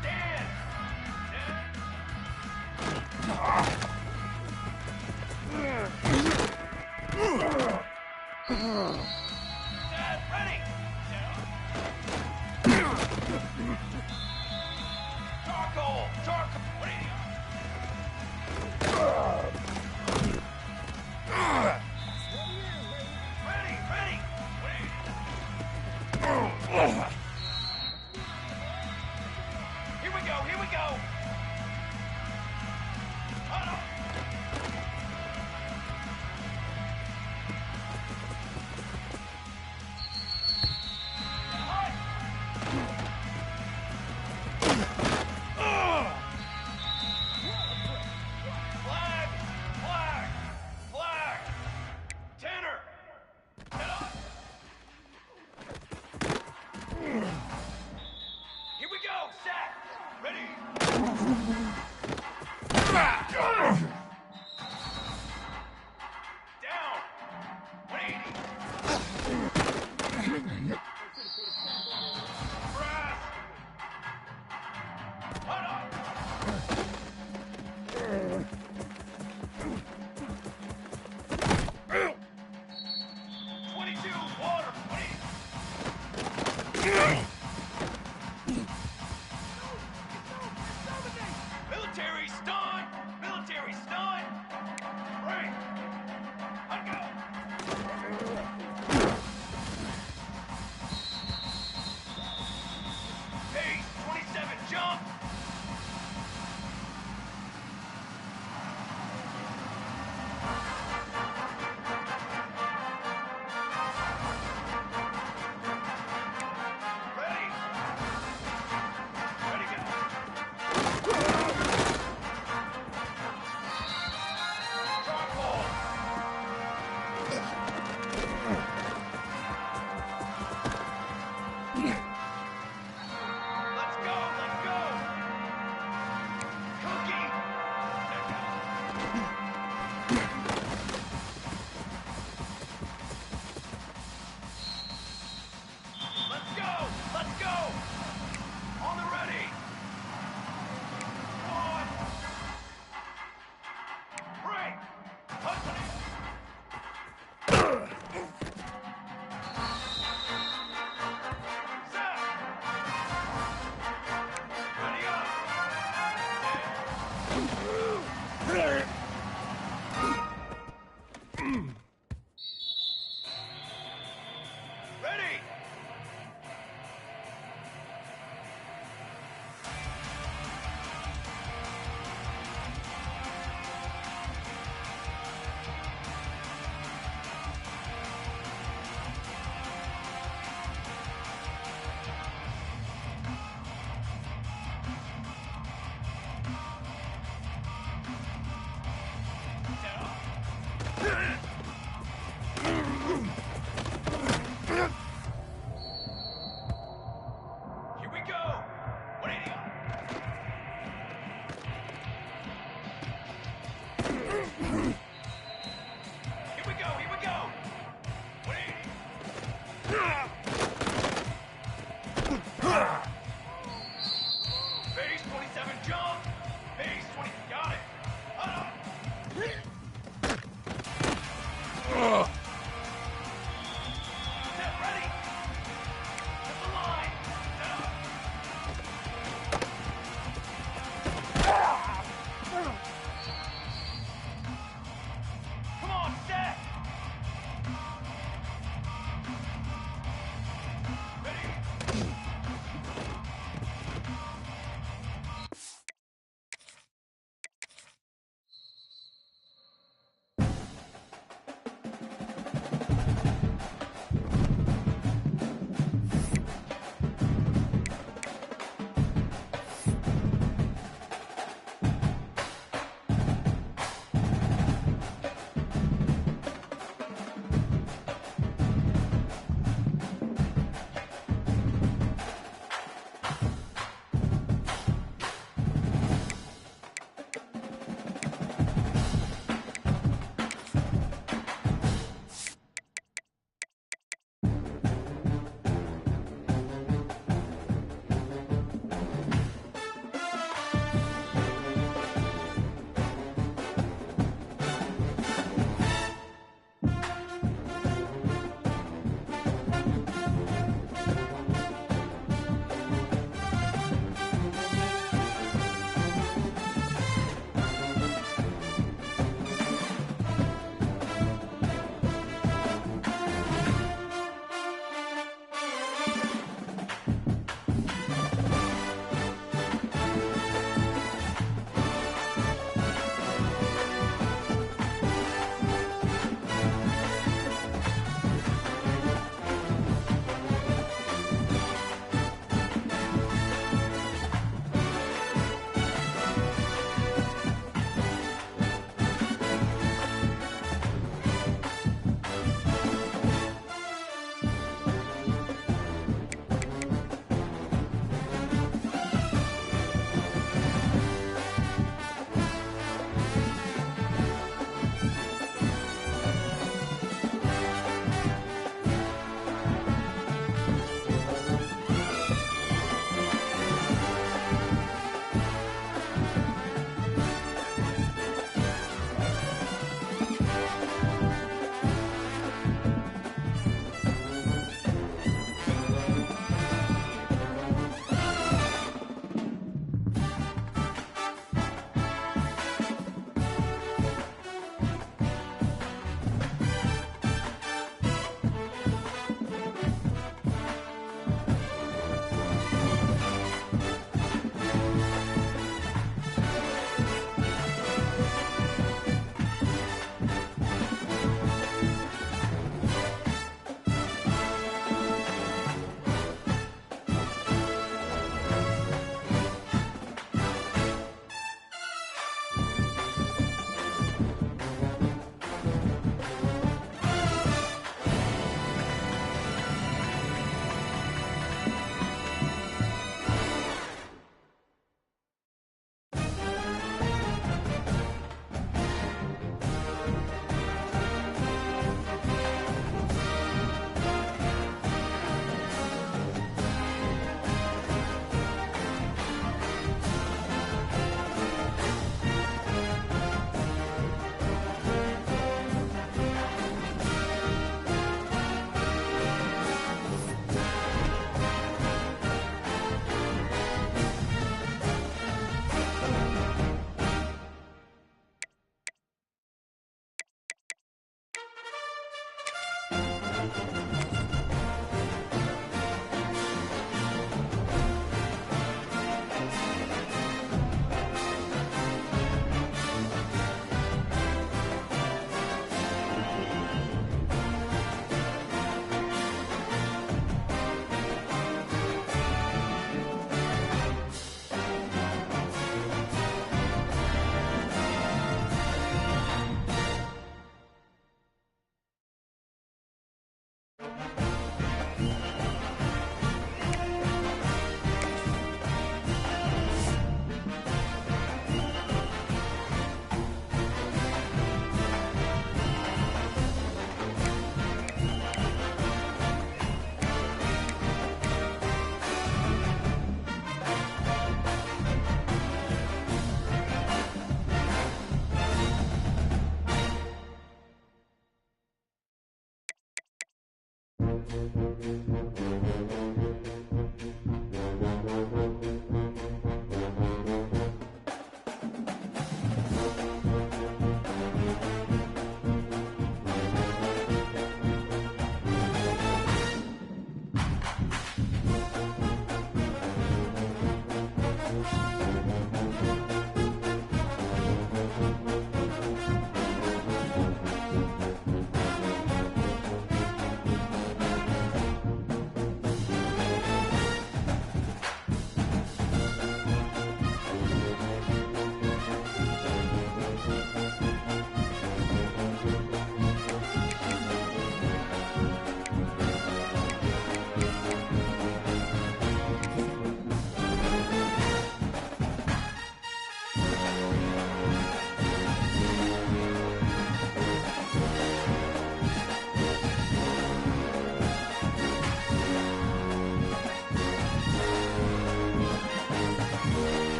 Stand. Set, ready. Charcoal. What are you? Military stun! Military stun! Break! Let go! Pace, 27, jump! Ready? Ready, go! Drop ball! Let's go! Let's go! Cookie! Let's go! Let's go! On the ready! One! Break! Husband! Set! Ready up! Ready! Here we go! 180 up! Here we go! Here we go! 180! Base 27 jump! Base 20, got it! Set ready! Hit the line! Set up!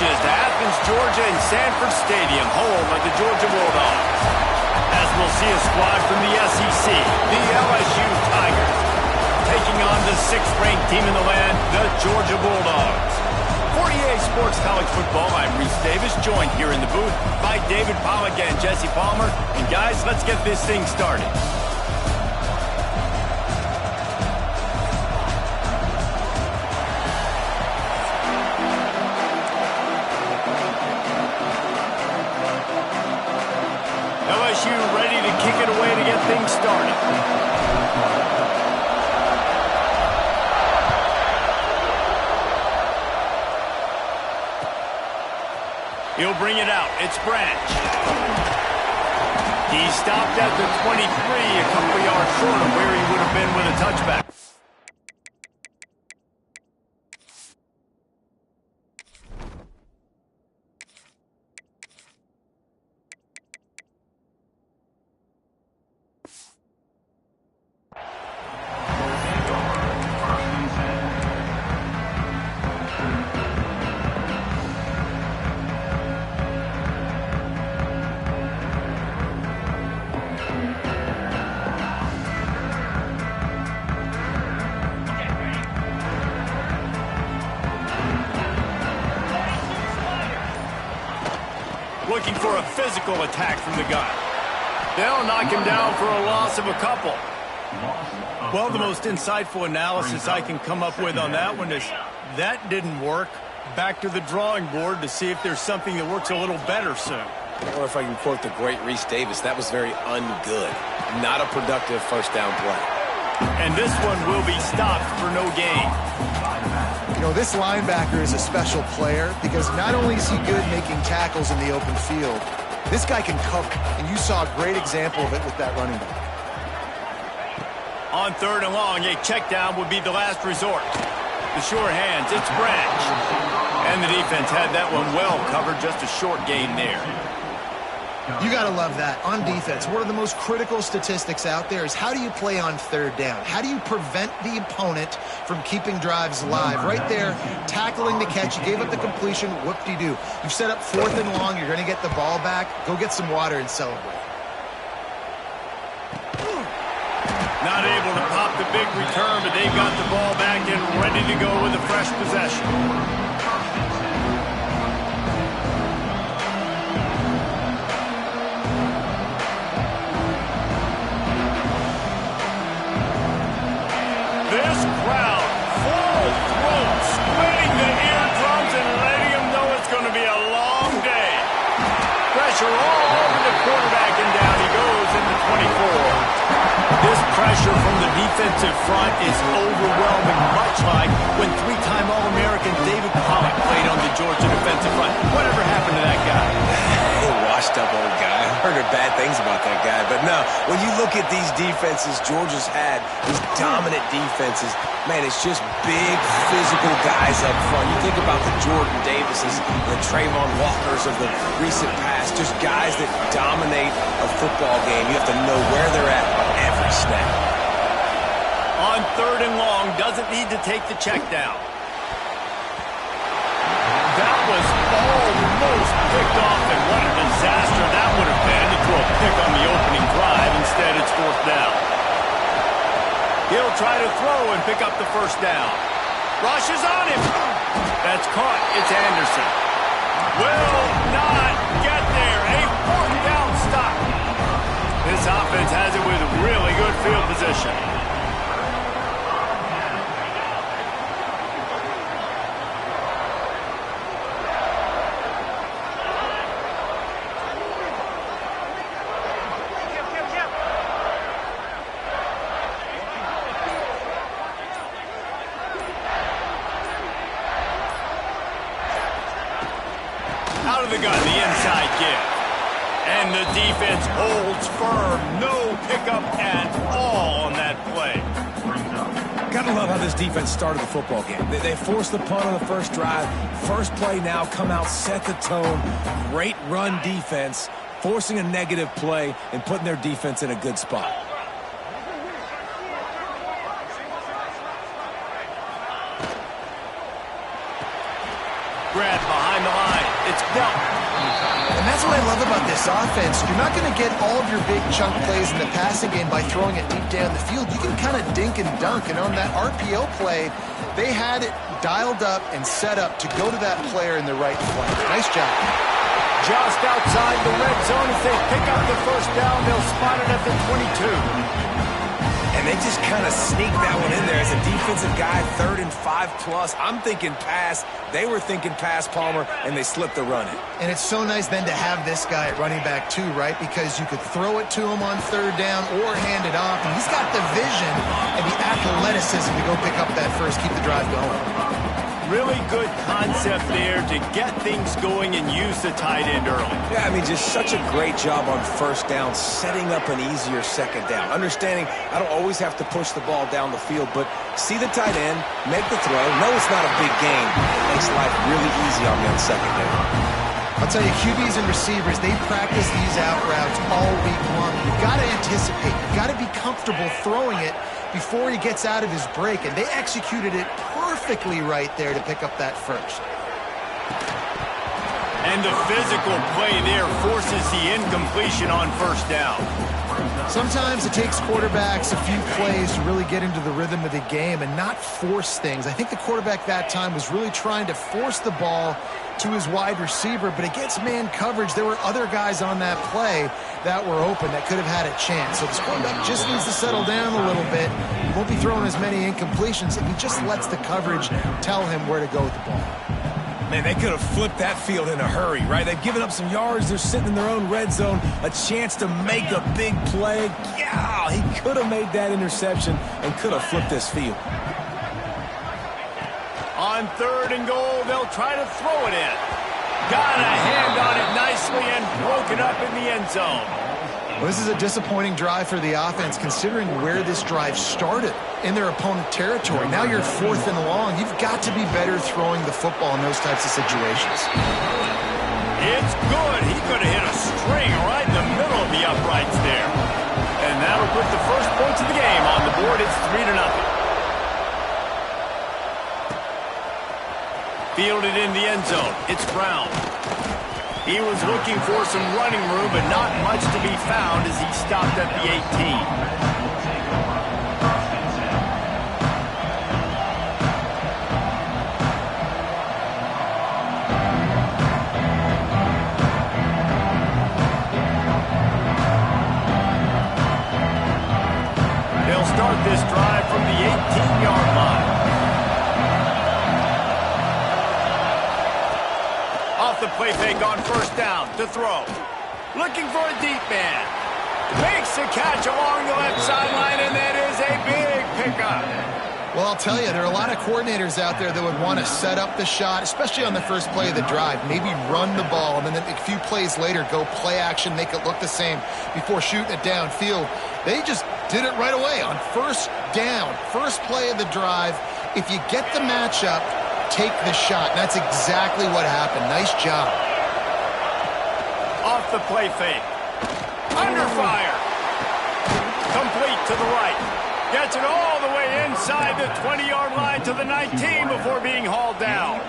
pitches to Athens, Georgia and Sanford Stadium, home of the Georgia Bulldogs. As we'll see a squad from the SEC, the LSU Tigers, taking on the 6th-ranked team in the land, the Georgia Bulldogs. For EA Sports College Football, I'm Reese Davis, joined here in the booth by David Pollack and Jesse Palmer. And guys, let's get this thing started. LSU ready to kick it away to get things started. He'll bring it out. It's Branch. He stopped at the 23, a couple yards short of where he would have been with a touchback. Looking for a physical attack from the gun. They'll knock him down for a loss of a couple. Well, the most insightful analysis I can come up with on that one is that didn't work. Back to the drawing board to see if there's something that works a little better soon. Or if I can quote the great Reese Davis, that was very ungood. Not a productive first down play. And this one will be stopped for no gain. You know, this linebacker is a special player because not only is he good making tackles in the open field, this guy can cover. And you saw a great example of it with that running back. On 3rd and long, a check down would be the last resort. The sure hands, it's Branch. And the defense had that one well covered, just a short gain there. You got to love that. On defense, one of the most critical statistics out there is how do you play on 3rd down? How do you prevent the opponent from keeping drives alive? Right there, tackling the catch. You gave up the completion. Whoop-de-doo. You've set up 4th and long. You're going to get the ball back. Go get some water and celebrate. Not able to pop the big return, but they've got the ball back and ready to go with a fresh possession. This crowd, full throat, splitting the eardrums and letting them know it's going to be a long day. Pressure all over the quarterback, and down he goes in the 24. This pressure from the defensive front is overwhelming, much like when 3-time All-American David Pollack played on the Georgia defensive front. Whatever happened to that guy? Washed-up old guy. I heard bad things about that guy. But no, when you look at these defenses Georgia's had, these dominant defenses, man, it's just big, physical guys up front. You think about the Jordan Davises, the Trayvon Walkers of the recent past, just guys that dominate a football game. You have to know where they're at on every snap. On 3rd and long, doesn't need to take the check down. That was almost picked off, and what a disaster that would have been to throw a pick on the opening drive. Instead, it's 4th down. He'll try to throw and pick up the first down. Rush is on him. That's caught. It's Anderson. Will not get there. A 4th down stop. This offense has it with really good field position. Out of the gun, the inside give. And the defense holds firm. No pickup at all on that play. Gotta love how this defense started the football game. They forced the punt on the first drive. First play now, come out, set the tone. Great run defense, forcing a negative play and putting their defense in a good spot. Grant behind the line. It's dealt. And that's what I love about this offense. You're not going to get all of your big chunk plays in the passing game by throwing it deep down the field. You can kind of dink and dunk. And on that RPO play, they had it dialed up and set up to go to that player in the right flank. Nice job. Just outside the red zone as they pick up the first down. They'll spot it at the 22. And they just kind of sneaked that one in there as a defensive guy, 3rd and 5+. I'm thinking pass. They were thinking pass, Palmer, and they slipped the run in. And it's so nice then to have this guy at running back too, right? Because you could throw it to him on 3rd down or hand it off. And he's got the vision and the athleticism to go pick up that first, keep the drive going. Really good concept there to get things going and use the tight end early. Yeah, I mean, just such a great job on 1st down, setting up an easier 2nd down. Understanding I don't always have to push the ball down the field, but see the tight end, make the throw. No, it's not a big gain. It makes life really easy on me on 2nd down. I'll tell you, QBs and receivers, they practice these out routes all week long. You've got to anticipate. You've got to be comfortable throwing it before he gets out of his break, and they executed it perfectly right there to pick up that first. And the physical play there forces the incompletion on 1st down. Sometimes it takes quarterbacks a few plays to really get into the rhythm of the game and not force things. I think the quarterback that time was really trying to force the ball to his wide receiver, but against man coverage, there were other guys on that play that were open that could have had a chance. So this quarterback just needs to settle down a little bit. He won't be throwing as many incompletions, and he just lets the coverage tell him where to go with the ball. Man, they could have flipped that field in a hurry, right? They've given up some yards. They're sitting in their own red zone. A chance to make a big play. Yeah, he could have made that interception and could have flipped this field. On 3rd and goal, they'll try to throw it in. Got a hand on it nicely and broke it up in the end zone. Well, this is a disappointing drive for the offense considering where this drive started in their opponent territory. Now you're 4th and long. You've got to be better throwing the football in those types of situations. It's good. He could have hit a string right in the middle of the uprights there. And that'll put the first points of the game on the board. It's 3-0. Fielded in the end zone. It's Brown. He was looking for some running room, but not much to be found as he stopped at the 18. They'll start this drive from the 18-yard line. Off the play fake on 1st down to throw. Looking for a deep man. Makes a catch along the left sideline, and that is a big pickup. Well, I'll tell you, there are a lot of coordinators out there that would want to set up the shot, especially on the first play of the drive, maybe run the ball, and then a few plays later go play action, make it look the same before shooting it downfield. They just did it right away on 1st down, first play of the drive. If you get the matchup, take the shot. And that's exactly what happened. Nice job. Off the play fake. Under fire. Complete to the right. Gets it all the way inside the 20-yard line to the 19 before being hauled down.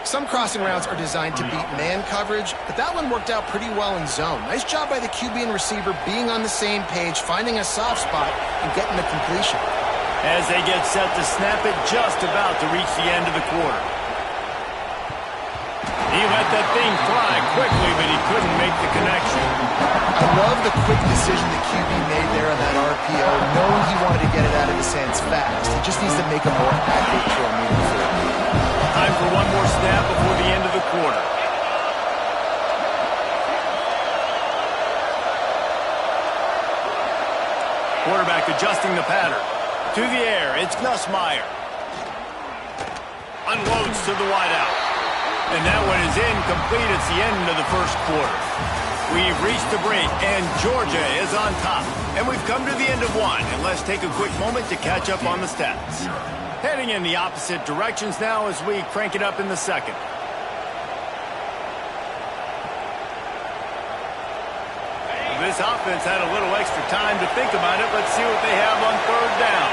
Some crossing routes are designed to beat man coverage, but that one worked out pretty well in zone. Nice job by the QB and receiver being on the same page, finding a soft spot, and getting the completion. As they get set to snap it, just about to reach the end of the quarter. He let that thing fly quickly, but he couldn't make the connection. I love the quick decision the QB made there on that RPO, knowing he wanted to get it out of his hands fast. He just needs to make a more accurate throw moving forward. Time for one more snap before the end of the quarter. Quarterback adjusting the pattern. To the air, it's Nussmeier. Unloads to the wideout. And that one is incomplete. It's the end of the first quarter. We've reached the break, and Georgia is on top. And we've come to the end of one. And let's take a quick moment to catch up on the stats. Heading in the opposite directions now as we crank it up in the second. This offense had a little extra time to think about it. Let's see what they have on 3rd down.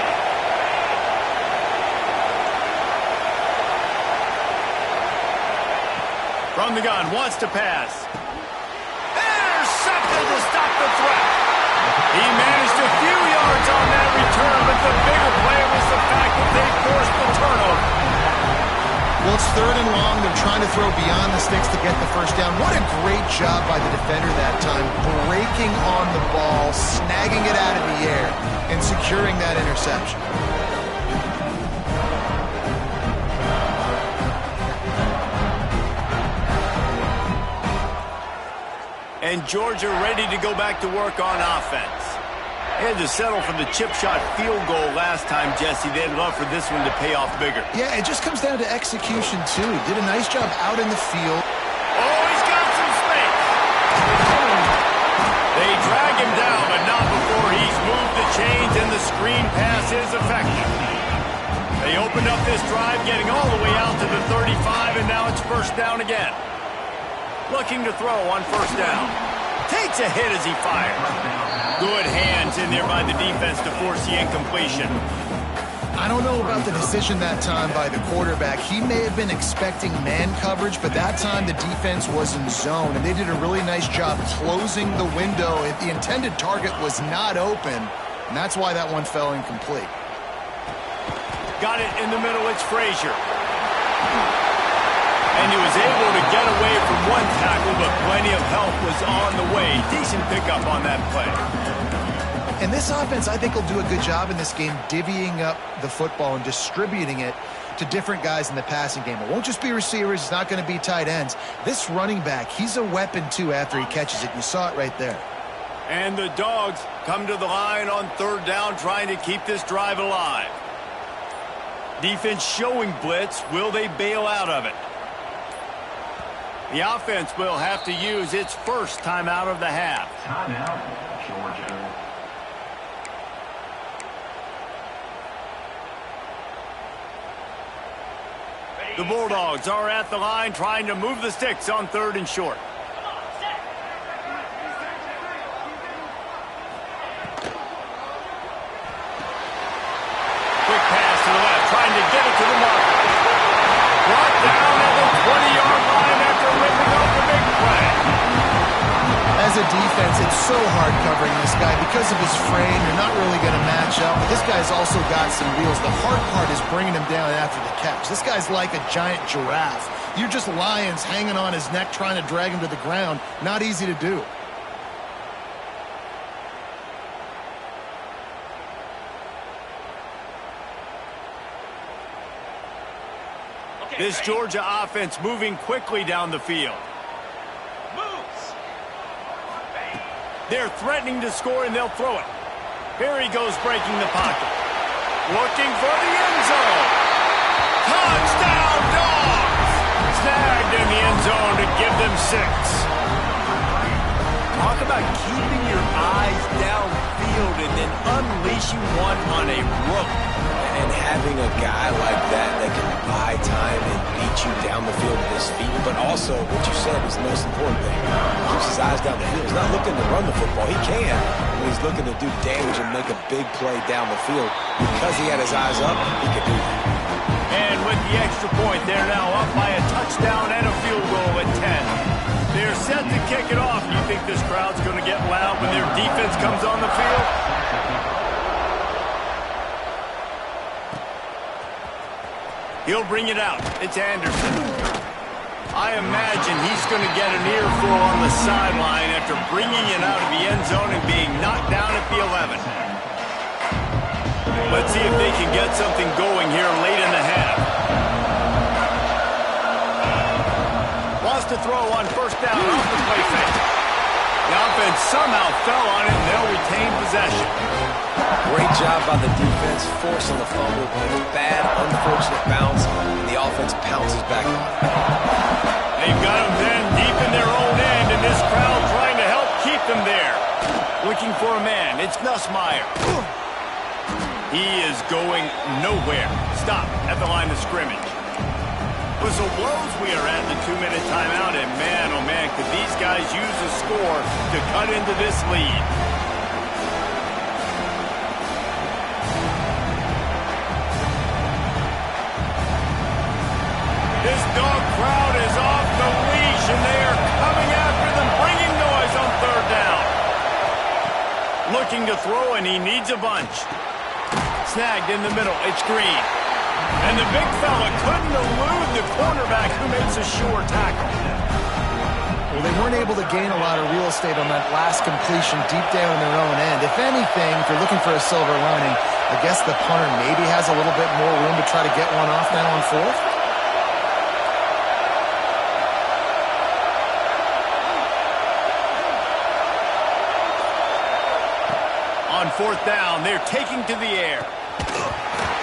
From the gun, wants to pass. Intercepted to stop the threat. He managed a few yards on that return, but the bigger play was the fact that they forced the turnover. Well, it's 3rd and long. They're trying to throw beyond the sticks to get the first down. What a great job by the defender that time, breaking on the ball, snagging it out of the air, and securing that interception. And Georgia ready to go back to work on offense. They had to settle for the chip shot field goal last time, Jesse. They'd love for this one to pay off bigger. Yeah, it just comes down to execution, too. Did a nice job out in the field. Oh, he's got some space. They drag him down, but not before he's moved the chains, and the screen pass is effective. They opened up this drive, getting all the way out to the 35, and now it's first down again. Looking to throw on first down. Takes a hit as he fires. Good hands in there by the defense to force the incompletion. I don't know about the decision that time by the quarterback. He may have been expecting man coverage, but that time the defense was in zone, and they did a really nice job closing the window. The intended target was not open, and that's why that one fell incomplete. Got it in the middle. It's Frazier. And he was able to get away from one tackle, but plenty of help was on the way. Decent pickup on that play. And this offense, I think, will do a good job in this game divvying up the football and distributing it to different guys in the passing game. It won't just be receivers. It's not going to be tight ends. This running back, he's a weapon, too, after he catches it. You saw it right there. And the Dogs come to the line on 3rd down, trying to keep this drive alive. Defense showing blitz. Will they bail out of it? The offense will have to use its first timeout of the half. Timeout, Georgia. The Bulldogs are at the line trying to move the sticks on 3rd and short. Quick pass to the left, trying to get it to the mark. Brought down at the 20-yard line after ripping up the big play. As a defense, it's so hard covering this guy. Because of his frame, you're not really going to match up. But this guy's also got some wheels. The hard part is bringing him down after the catch. This guy's like a giant giraffe. You're just lions hanging on his neck trying to drag him to the ground. Not easy to do. This Georgia offense moving quickly down the field. They're threatening to score, and they'll throw it. Here he goes, breaking the pocket. Looking for the end zone. Touchdown, Dogs! Snagged in the end zone to give them 6. Talk about keeping your eyes downfield and then unleashing one on a rope. And having a guy like that can buy time and beat you down the field with his feet, but also, what you said is the most important thing. Keeps his eyes down the field. He's not looking to run the football. He can, but he's looking to do damage and make a big play down the field. Because he had his eyes up, he could do that. And with the extra point, they're now up by a touchdown and a field goal at 10. They're set to kick it off. You think this crowd's going to get loud when their defense comes on the field? He'll bring it out. It's Anderson. I imagine he's going to get an earful on the sideline after bringing it out of the end zone and being knocked down at the 11. Let's see if they can get something going here late in the half. Wants to throw on first down off the play fake. The offense somehow fell on it, and they'll retain possession. Great job by the defense, forcing the fumble, but a bad, unfortunate bounce, and the offense pounces back on it. They've got them then deep in their own end, and this crowd trying to help keep them there. Looking for a man. It's Nussmeier. He is going nowhere. Stop at the line of scrimmage. Whistle blows. We are at the 2-minute timeout, and man, oh man, could these guys use a score to cut into this lead. This Dog crowd is off the leash. he needs a bunch. Snagged in the middle. It's Green. And the big fella couldn't elude the cornerback who makes a sure tackle. Well, they weren't able to gain a lot of real estate on that last completion deep down in their own end. If anything, if you're looking for a silver lining, I guess the punter maybe has a little bit more room to try to get one off now on fourth. On fourth down, they're taking to the air.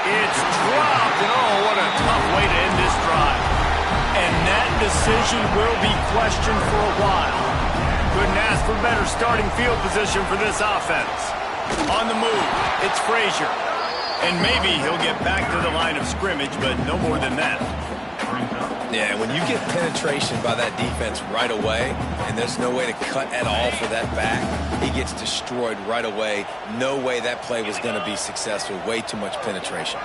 It's dropped, and oh, what a tough way to end this drive. And that decision will be questioned for a while. Couldn't ask for better starting field position for this offense. On the move, it's Frazier. And maybe he'll get back to the line of scrimmage, but no more than that. Yeah, when you get penetration by that defense right away, and there's no way to cut at all for that back, he gets destroyed right away. No way that play was going to be successful. Way too much penetration.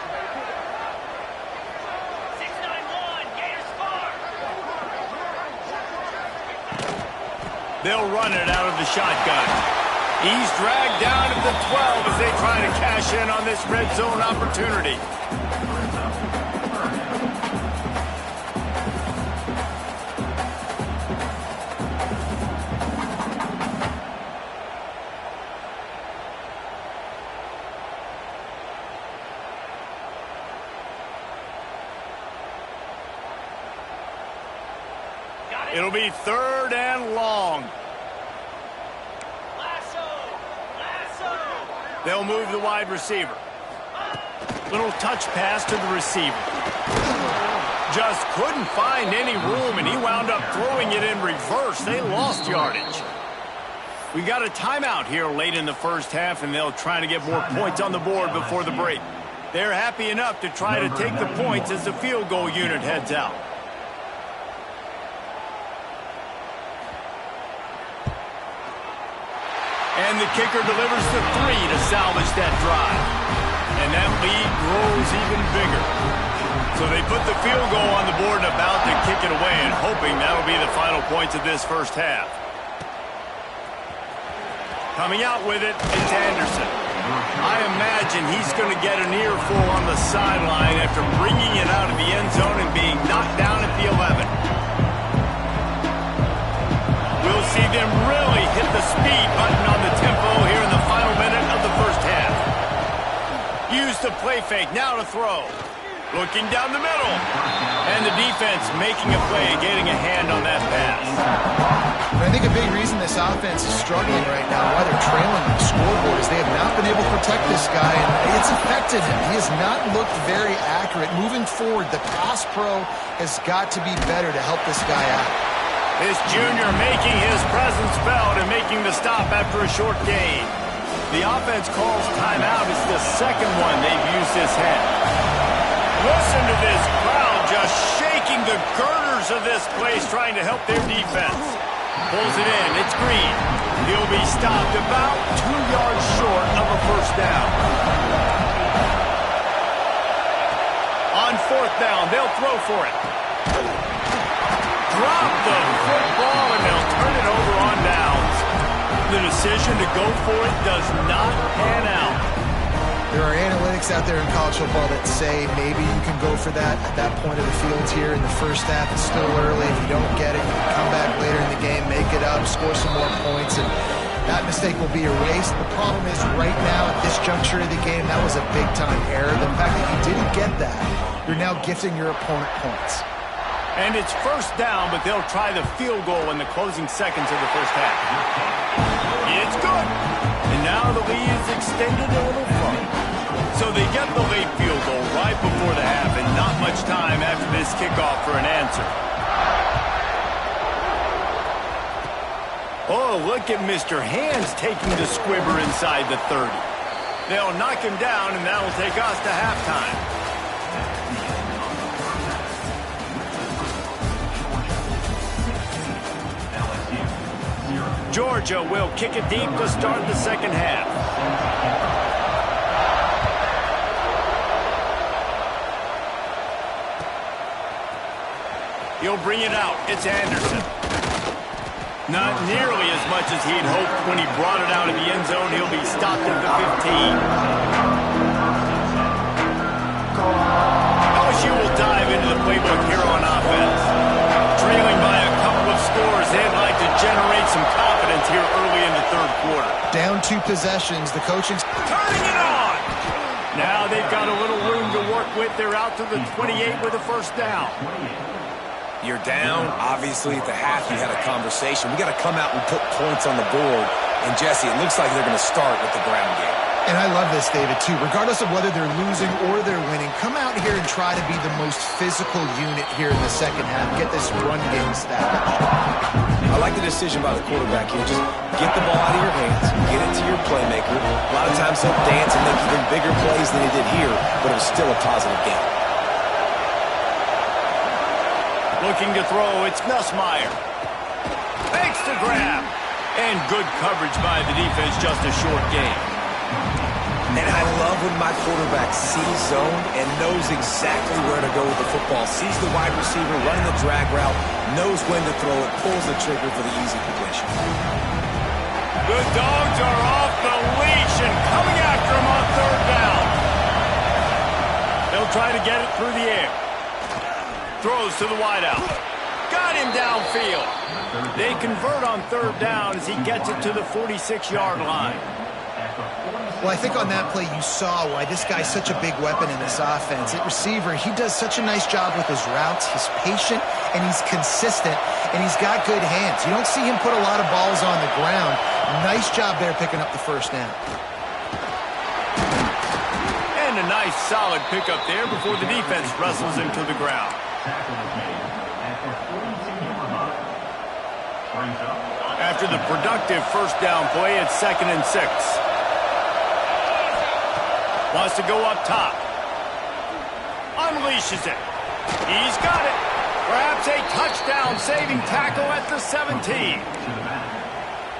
They'll run it out of the shotgun. He's dragged down at the 12 as they try to cash in on this red zone opportunity. It'll be third and long. They'll move the wide receiver. Little touch pass to the receiver. Just couldn't find any room, and he wound up throwing it in reverse. They lost yardage. We got a timeout here late in the first half, and they'll try to get more points on the board before the break. They're happy enough to try to take the points as the field goal unit heads out. And the kicker delivers the 3 to salvage that drive. And that lead grows even bigger. So they put the field goal on the board and about to kick it away, and hoping that'll be the final points of this first half. Coming out with it, it's Anderson. I imagine he's going to get an earful on the sideline after bringing it out of the end zone and being knocked down at the 11. We'll see them really hit the speed button on the tempo here in the final minute of the first half. Use the play fake, now to throw. Looking down the middle. And the defense making a play, getting a hand on that pass. I think a big reason this offense is struggling right now, why they're trailing the scoreboard, is they have not been able to protect this guy, and it's affected him. He has not looked very accurate. Moving forward, the pass pro has got to be better to help this guy out. This junior making his presence felt and making the stop after a short gain. The offense calls timeout. It's the second one they've used this half. Listen to this crowd just shaking the girders of this place trying to help their defense. Pulls it in. It's Green. He'll be stopped about 2 yards short of a first down. On fourth down, they'll throw for it. Drop the football, and they'll turn it over on downs. The decision to go for it does not pan out. There are analytics out there in college football that say maybe you can go for that at that point of the field here in the first half. It's still early. If you don't get it, you can come back later in the game, make it up, score some more points, and that mistake will be erased. The problem is right now at this juncture of the game, that was a big-time error. The fact that you didn't get that, you're now gifting your opponent points. And it's first down, but they'll try the field goal in the closing seconds of the first half. It's good. And now the lead is extended a little further. So they get the late field goal right before the half, and not much time after this kickoff for an answer. Oh, look at Mr. Hands taking the squibber inside the 30. They'll knock him down, and that'll take us to halftime. Georgia will kick it deep to start the second half. He'll bring it out. It's Anderson. Not nearly as much as he'd hoped when he brought it out of the end zone. He'll be stopped at the 15. LSU will dive into the playbook here on offense. Trailing by a couple of scores, they'd like to generate some confidence here early in the third quarter. Down 2 possessions, the coaching... Turning it on! Now they've got a little room to work with. They're out to the 28 with a first down. You're down. Obviously, at the half, you had a conversation. We got to come out and put points on the board. And, Jesse, it looks like they're going to start with the ground game. And I love this, David, too. Regardless of whether they're losing or they're winning, come out here and try to be the most physical unit here in the second half. Get this run game established. I like the decision by the quarterback here. Just get the ball out of your hands, get it to your playmaker. A lot of times he'll dance and make even bigger plays than he did here, but it was still a positive game. Looking to throw, it's Nussmeier. Makes the grab. And good coverage by the defense, just a short game. And I love when my quarterback sees zone and knows exactly where to go with the football. Sees the wide receiver running the drag route, knows when to throw it, pulls the trigger for the easy completion. The Dogs are off the leash and coming after him on third down. They'll try to get it through the air. Throws to the wideout. Got him downfield. They convert on third down as he gets it to the 46-yard line. Well, I think on that play you saw why this guy's such a big weapon in this offense. At receiver, he does such a nice job with his routes. He's patient, and he's consistent, and he's got good hands. You don't see him put a lot of balls on the ground. Nice job there picking up the first down. And a nice, solid pickup there before the defense wrestles him to the ground. After the productive first down play, it's 2nd and 6. Wants to go up top. Unleashes it. He's got it. Perhaps a touchdown-saving tackle at the 17.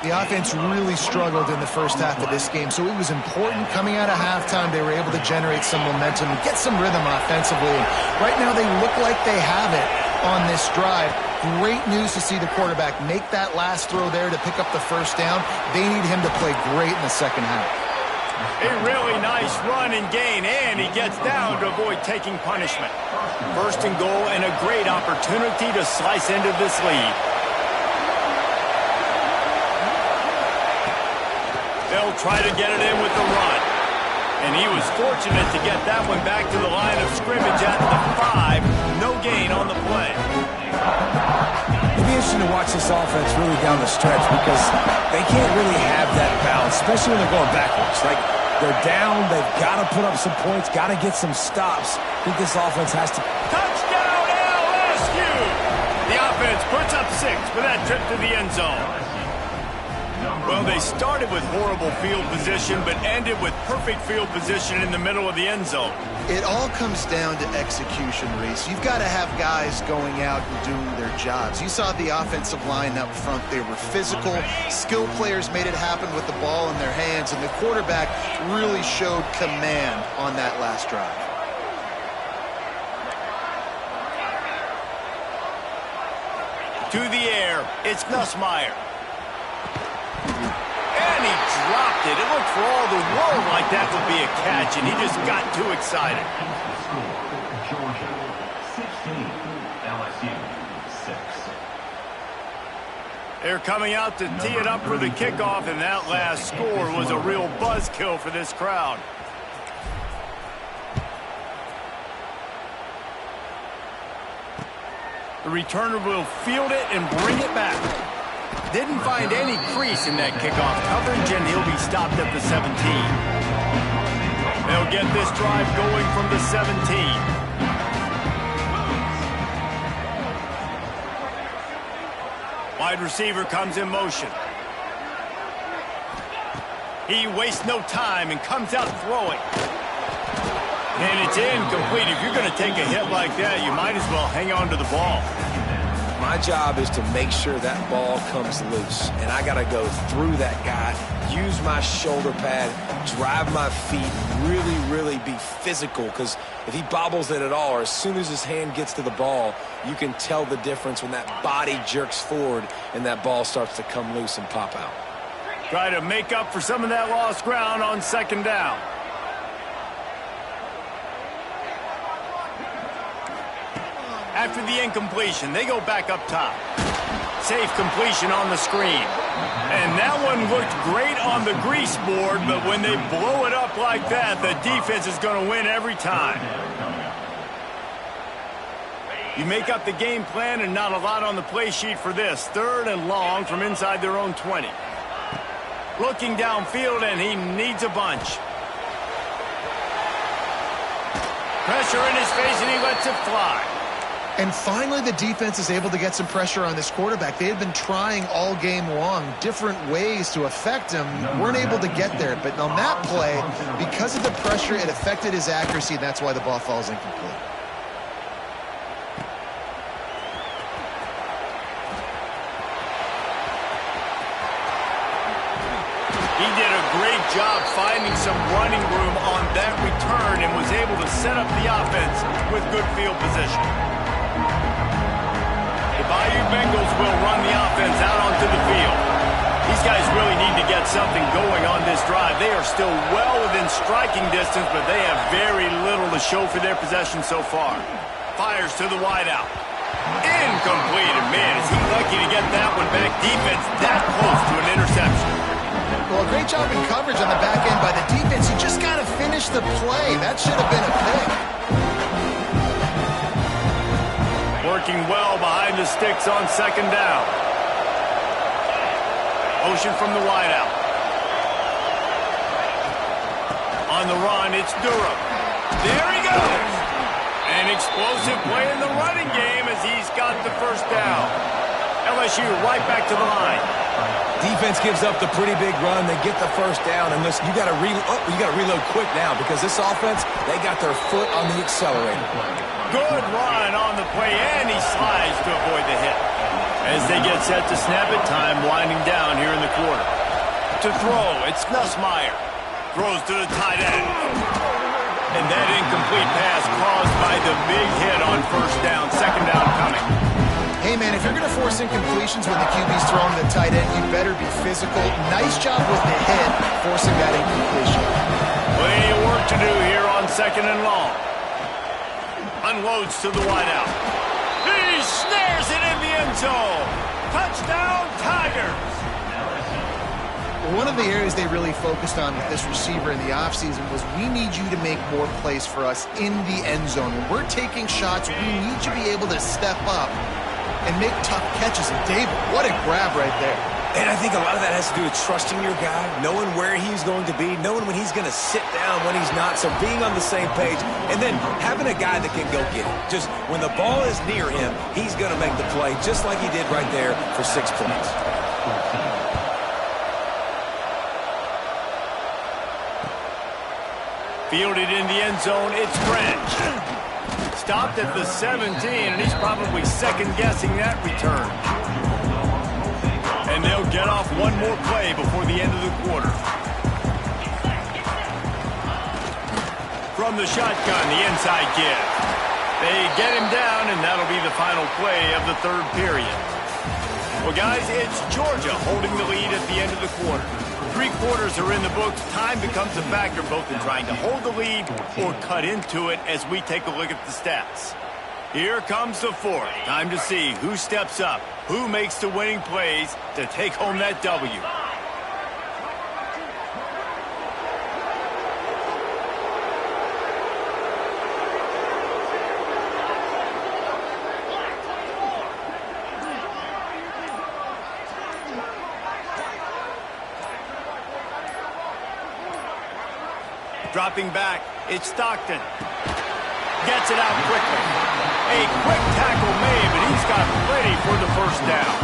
The offense really struggled in the first half of this game, so it was important coming out of halftime. They were able to generate some momentum and get some rhythm offensively. And right now they look like they have it on this drive. Great news to see the quarterback make that last throw there to pick up the first down. They need him to play great in the second half. A really nice run and gain, and he gets down to avoid taking punishment. First and goal, and a great opportunity to slice into this lead. They'll try to get it in with the run. And he was fortunate to get that one back to the line of scrimmage at the 5. No gain on the play. It'll be interesting to watch this offense really down the stretch because they can't really have that balance, especially when they're going backwards. Like, they're down, they've got to put up some points, got to get some stops. I think this offense has to... Touchdown, LSU! The offense puts up 6 for that trip to the end zone. Well, they started with horrible field position, but ended with perfect field position in the middle of the end zone. It all comes down to execution, Reese. You've got to have guys going out and doing their jobs. You saw the offensive line up front. They were physical. Skilled players made it happen with the ball in their hands, and the quarterback really showed command on that last drive. To the air, it's Nussmeier. And he dropped it. It looked for all the world like that would be a catch, and he just got too excited. Georgia 16, LSU 6. They're coming out to tee it up for the kickoff, and that last score was a real buzzkill for this crowd. The returner will field it and bring it back. Didn't find any crease in that kickoff coverage, and he'll be stopped at the 17. They'll get this drive going from the 17. Wide receiver comes in motion. He wastes no time and comes out throwing. And it's incomplete. If you're going to take a hit like that, you might as well hang on to the ball. My job is to make sure that ball comes loose, and I got to go through that guy, use my shoulder pad, drive my feet, really be physical, because if he bobbles it at all, or as soon as his hand gets to the ball, you can tell the difference when that body jerks forward and that ball starts to come loose and pop out. Try to make up for some of that lost ground on second down. After the incompletion, they go back up top. Safe completion on the screen. And that one looked great on the grease board, but when they blow it up like that, the defense is going to win every time. You make up the game plan and not a lot on the play sheet for this. 3rd and long from inside their own 20. Looking downfield, and he needs a bunch. Pressure in his face, and he lets it fly. And finally, the defense is able to get some pressure on this quarterback. They had been trying all game long different ways to affect him. Weren't able to get there. But on that play, because of the pressure, it affected his accuracy, and that's why the ball falls incomplete. He did a great job finding some running room on that return and was able to set up the offense with good field position. The Bayou Bengals will run the offense out onto the field. These guys really need to get something going on this drive. They are still well within striking distance, but they have very little to show for their possession so far. Fires to the wideout. Incomplete, and man, is he lucky to get that one back. Defense that close to an interception. Well, great job in coverage on the back end by the defense. You just got to finish the play. That should have been a pick. Working well behind the sticks on second down. Motion from the wideout. On the run, it's Durham. There he goes. An explosive play in the running game as he's got the first down. LSU right back to the line. Defense gives up the pretty big run. They get the first down, and listen, you got to reload quick now because this offense, they got their foot on the accelerator. Good run on the play, and he slides to avoid the hit. As they get set to snap it, time winding down here in the quarter. To throw, it's Nussmeier. Throws to the tight end. And that incomplete pass caused by the big hit on first down. Second down coming. Hey, man, if you're going to force incompletions when the QB's throwing to the tight end, you better be physical. Nice job with the hit, forcing that incompletion. Plenty of work to do here on second and long. Unloads to the wideout. He snares it in the end zone. Touchdown, Tigers. One of the areas they really focused on with this receiver in the offseason was we need you to make more plays for us in the end zone. When we're taking shots, we need you to be able to step up and make tough catches. And David, what a grab right there. And I think a lot of that has to do with trusting your guy, knowing where he's going to be, knowing when he's going to sit down, when he's not, so being on the same page, and then having a guy that can go get it. Just when the ball is near him, he's going to make the play, just like he did right there for 6 points. Fielded in the end zone, it's French. Stopped at the 17, and he's probably second-guessing that return. And they'll get off one more play before the end of the quarter. From the shotgun, the inside give. They get him down, and that'll be the final play of the third period. Well, guys, it's Georgia holding the lead at the end of the quarter. 3 quarters are in the books. Time becomes a factor both in trying to hold the lead or cut into it as we take a look at the stats. Here comes the fourth. Time to see who steps up, who makes the winning plays to take home that W. Dropping back, it's Stockton. Gets it out quickly. A quick tackle made, but he's got plenty for the first down.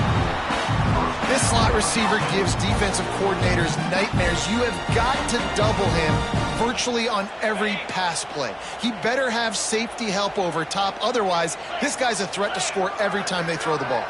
This slot receiver gives defensive coordinators nightmares. You have got to double him virtually on every pass play. He better have safety help over top. Otherwise, this guy's a threat to score every time they throw the ball.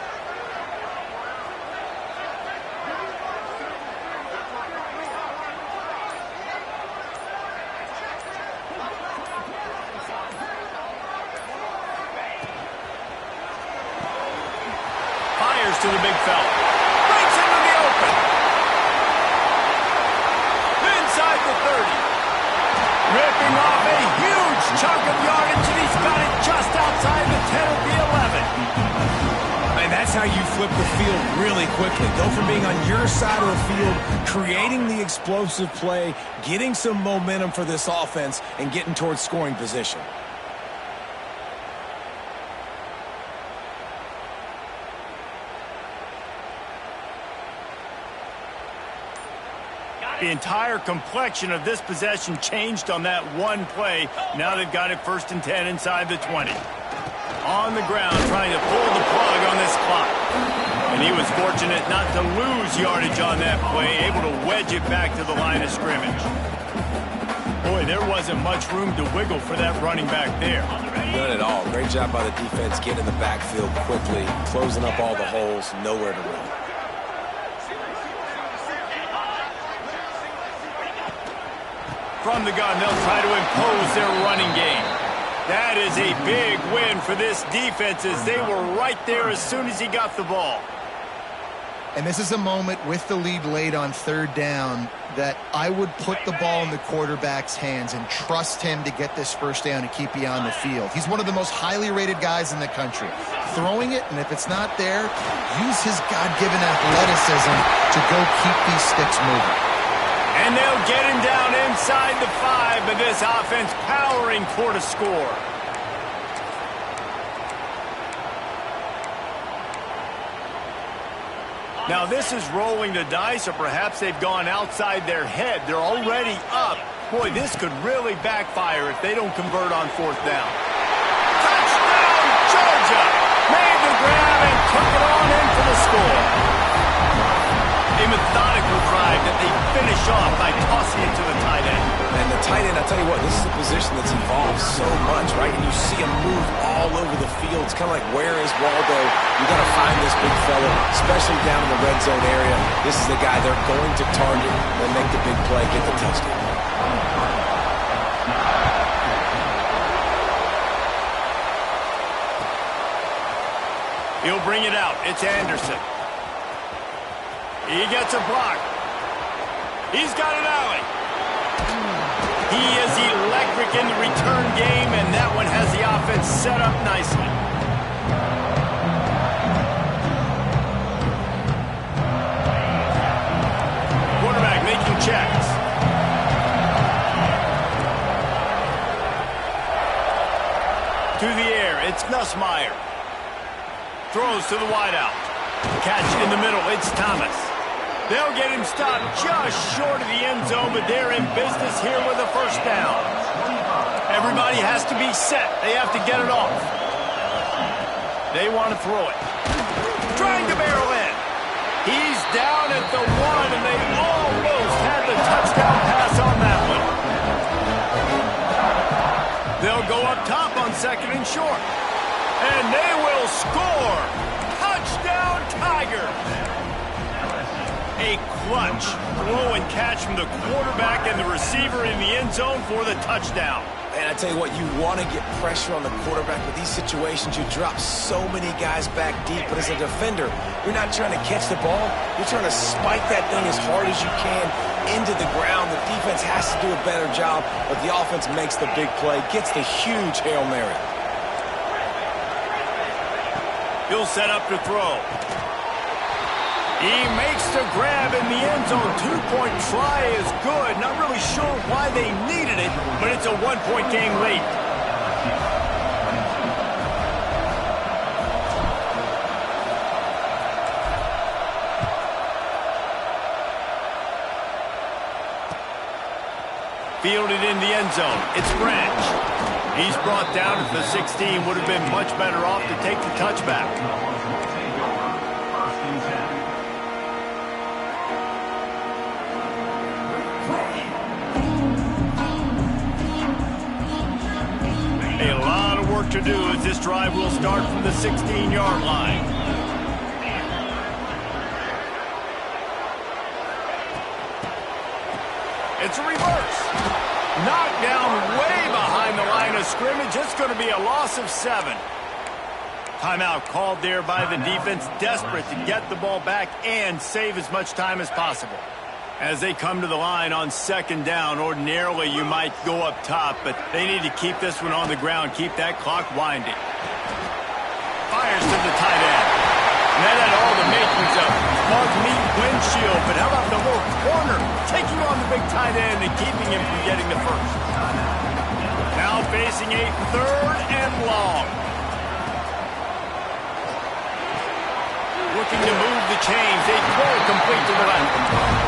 To the big fella. Breaks into the open. Inside the 30. Ripping off a huge chunk of yardage, and he's got it just outside the 10 of the 11. And that's how you flip the field really quickly. Go from being on your side of the field, creating the explosive play, getting some momentum for this offense, and getting towards scoring position. The entire complexion of this possession changed on that one play. Now they've got it 1st and 10 inside the 20. On the ground trying to pull the plug on this clock. And he was fortunate not to lose yardage on that play, able to wedge it back to the line of scrimmage. Boy, there wasn't much room to wiggle for that running back there. None at all. Great job by the defense getting in the backfield quickly, closing up all the holes, nowhere to run. From the gun, they'll try to impose their running game. That is a big win for this defense as they were right there as soon as he got the ball. And this is a moment with the lead late on 3rd down that I would put the ball in the quarterback's hands and trust him to get this 1st down and keep you on the field. He's one of the most highly rated guys in the country. Throwing it, and if it's not there, use his God-given athleticism to go keep these sticks moving. And they'll get him down inside the 5, but this offense powering toward a score. Now this is rolling the dice, or perhaps they've gone outside their head. They're already up. Boy, this could really backfire if they don't convert on 4th down. Touchdown, Georgia! Made the grab and took it on in for the score. A methodical drive that they finish off by tossing it to the tight end. And the tight end, I'll tell you what, this is a position that's evolved so much, right? And you see him move all over the field. It's kind of like, where is Waldo? You got to find this big fella, especially down in the red zone area. This is the guy they're going to target and make the big play, get the touchdown. He'll bring it out. It's Anderson. He gets a block. He's got an alley. He is electric in the return game, and that one has the offense set up nicely. Quarterback making checks. To the air, it's Nussmeier. Throws to the wideout. Catch in the middle, it's Thomas. They'll get him stopped just short of the end zone, but they're in business here with a 1st down. Everybody has to be set. They have to get it off. They want to throw it. Trying to barrel in. He's down at the 1, and they almost had the touchdown pass on that one. They'll go up top on 2nd and short. And they will score. Touchdown, Tigers. A clutch throw and catch from the quarterback and the receiver in the end zone for the touchdown. And I tell you what, you want to get pressure on the quarterback with these situations. You drop so many guys back deep, but as a defender, you're not trying to catch the ball. You're trying to spike that thing as hard as you can into the ground. The defense has to do a better job, but the offense makes the big play, gets the huge Hail Mary. He'll set up to throw. He makes the grab in the end zone. 2-point try is good. Not really sure why they needed it, but it's a 1-point game late. Fielded in the end zone. It's Branch. He's brought down at the 16. Would have been much better off to take the touchback. work to do as this drive will start from the 16-yard line. It's a reverse. Knocked down way behind the line of scrimmage. It's going to be a loss of 7. Timeout called there by the defense, desperate to get the ball back and save as much time as possible. As they come to the line on 2nd down, ordinarily you might go up top, but they need to keep this one on the ground, keep that clock winding. Fires to the tight end. And that had all the makings of bug meat windshield, but how about the little corner taking on the big tight end and keeping him from getting the first? Now facing a 3rd and long. Looking to move the chains. They throw it complete to the left.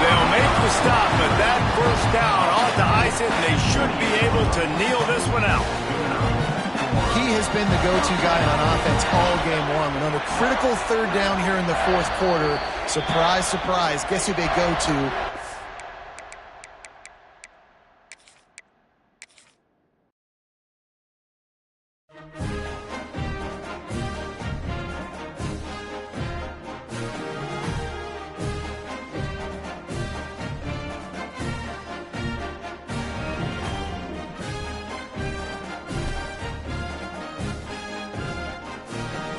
They'll make the stop, but that first down ought to ice it, and they should be able to kneel this one out. He has been the go-to guy on offense all game long. And on a critical 3rd down here in the 4th quarter, surprise, surprise, guess who they go to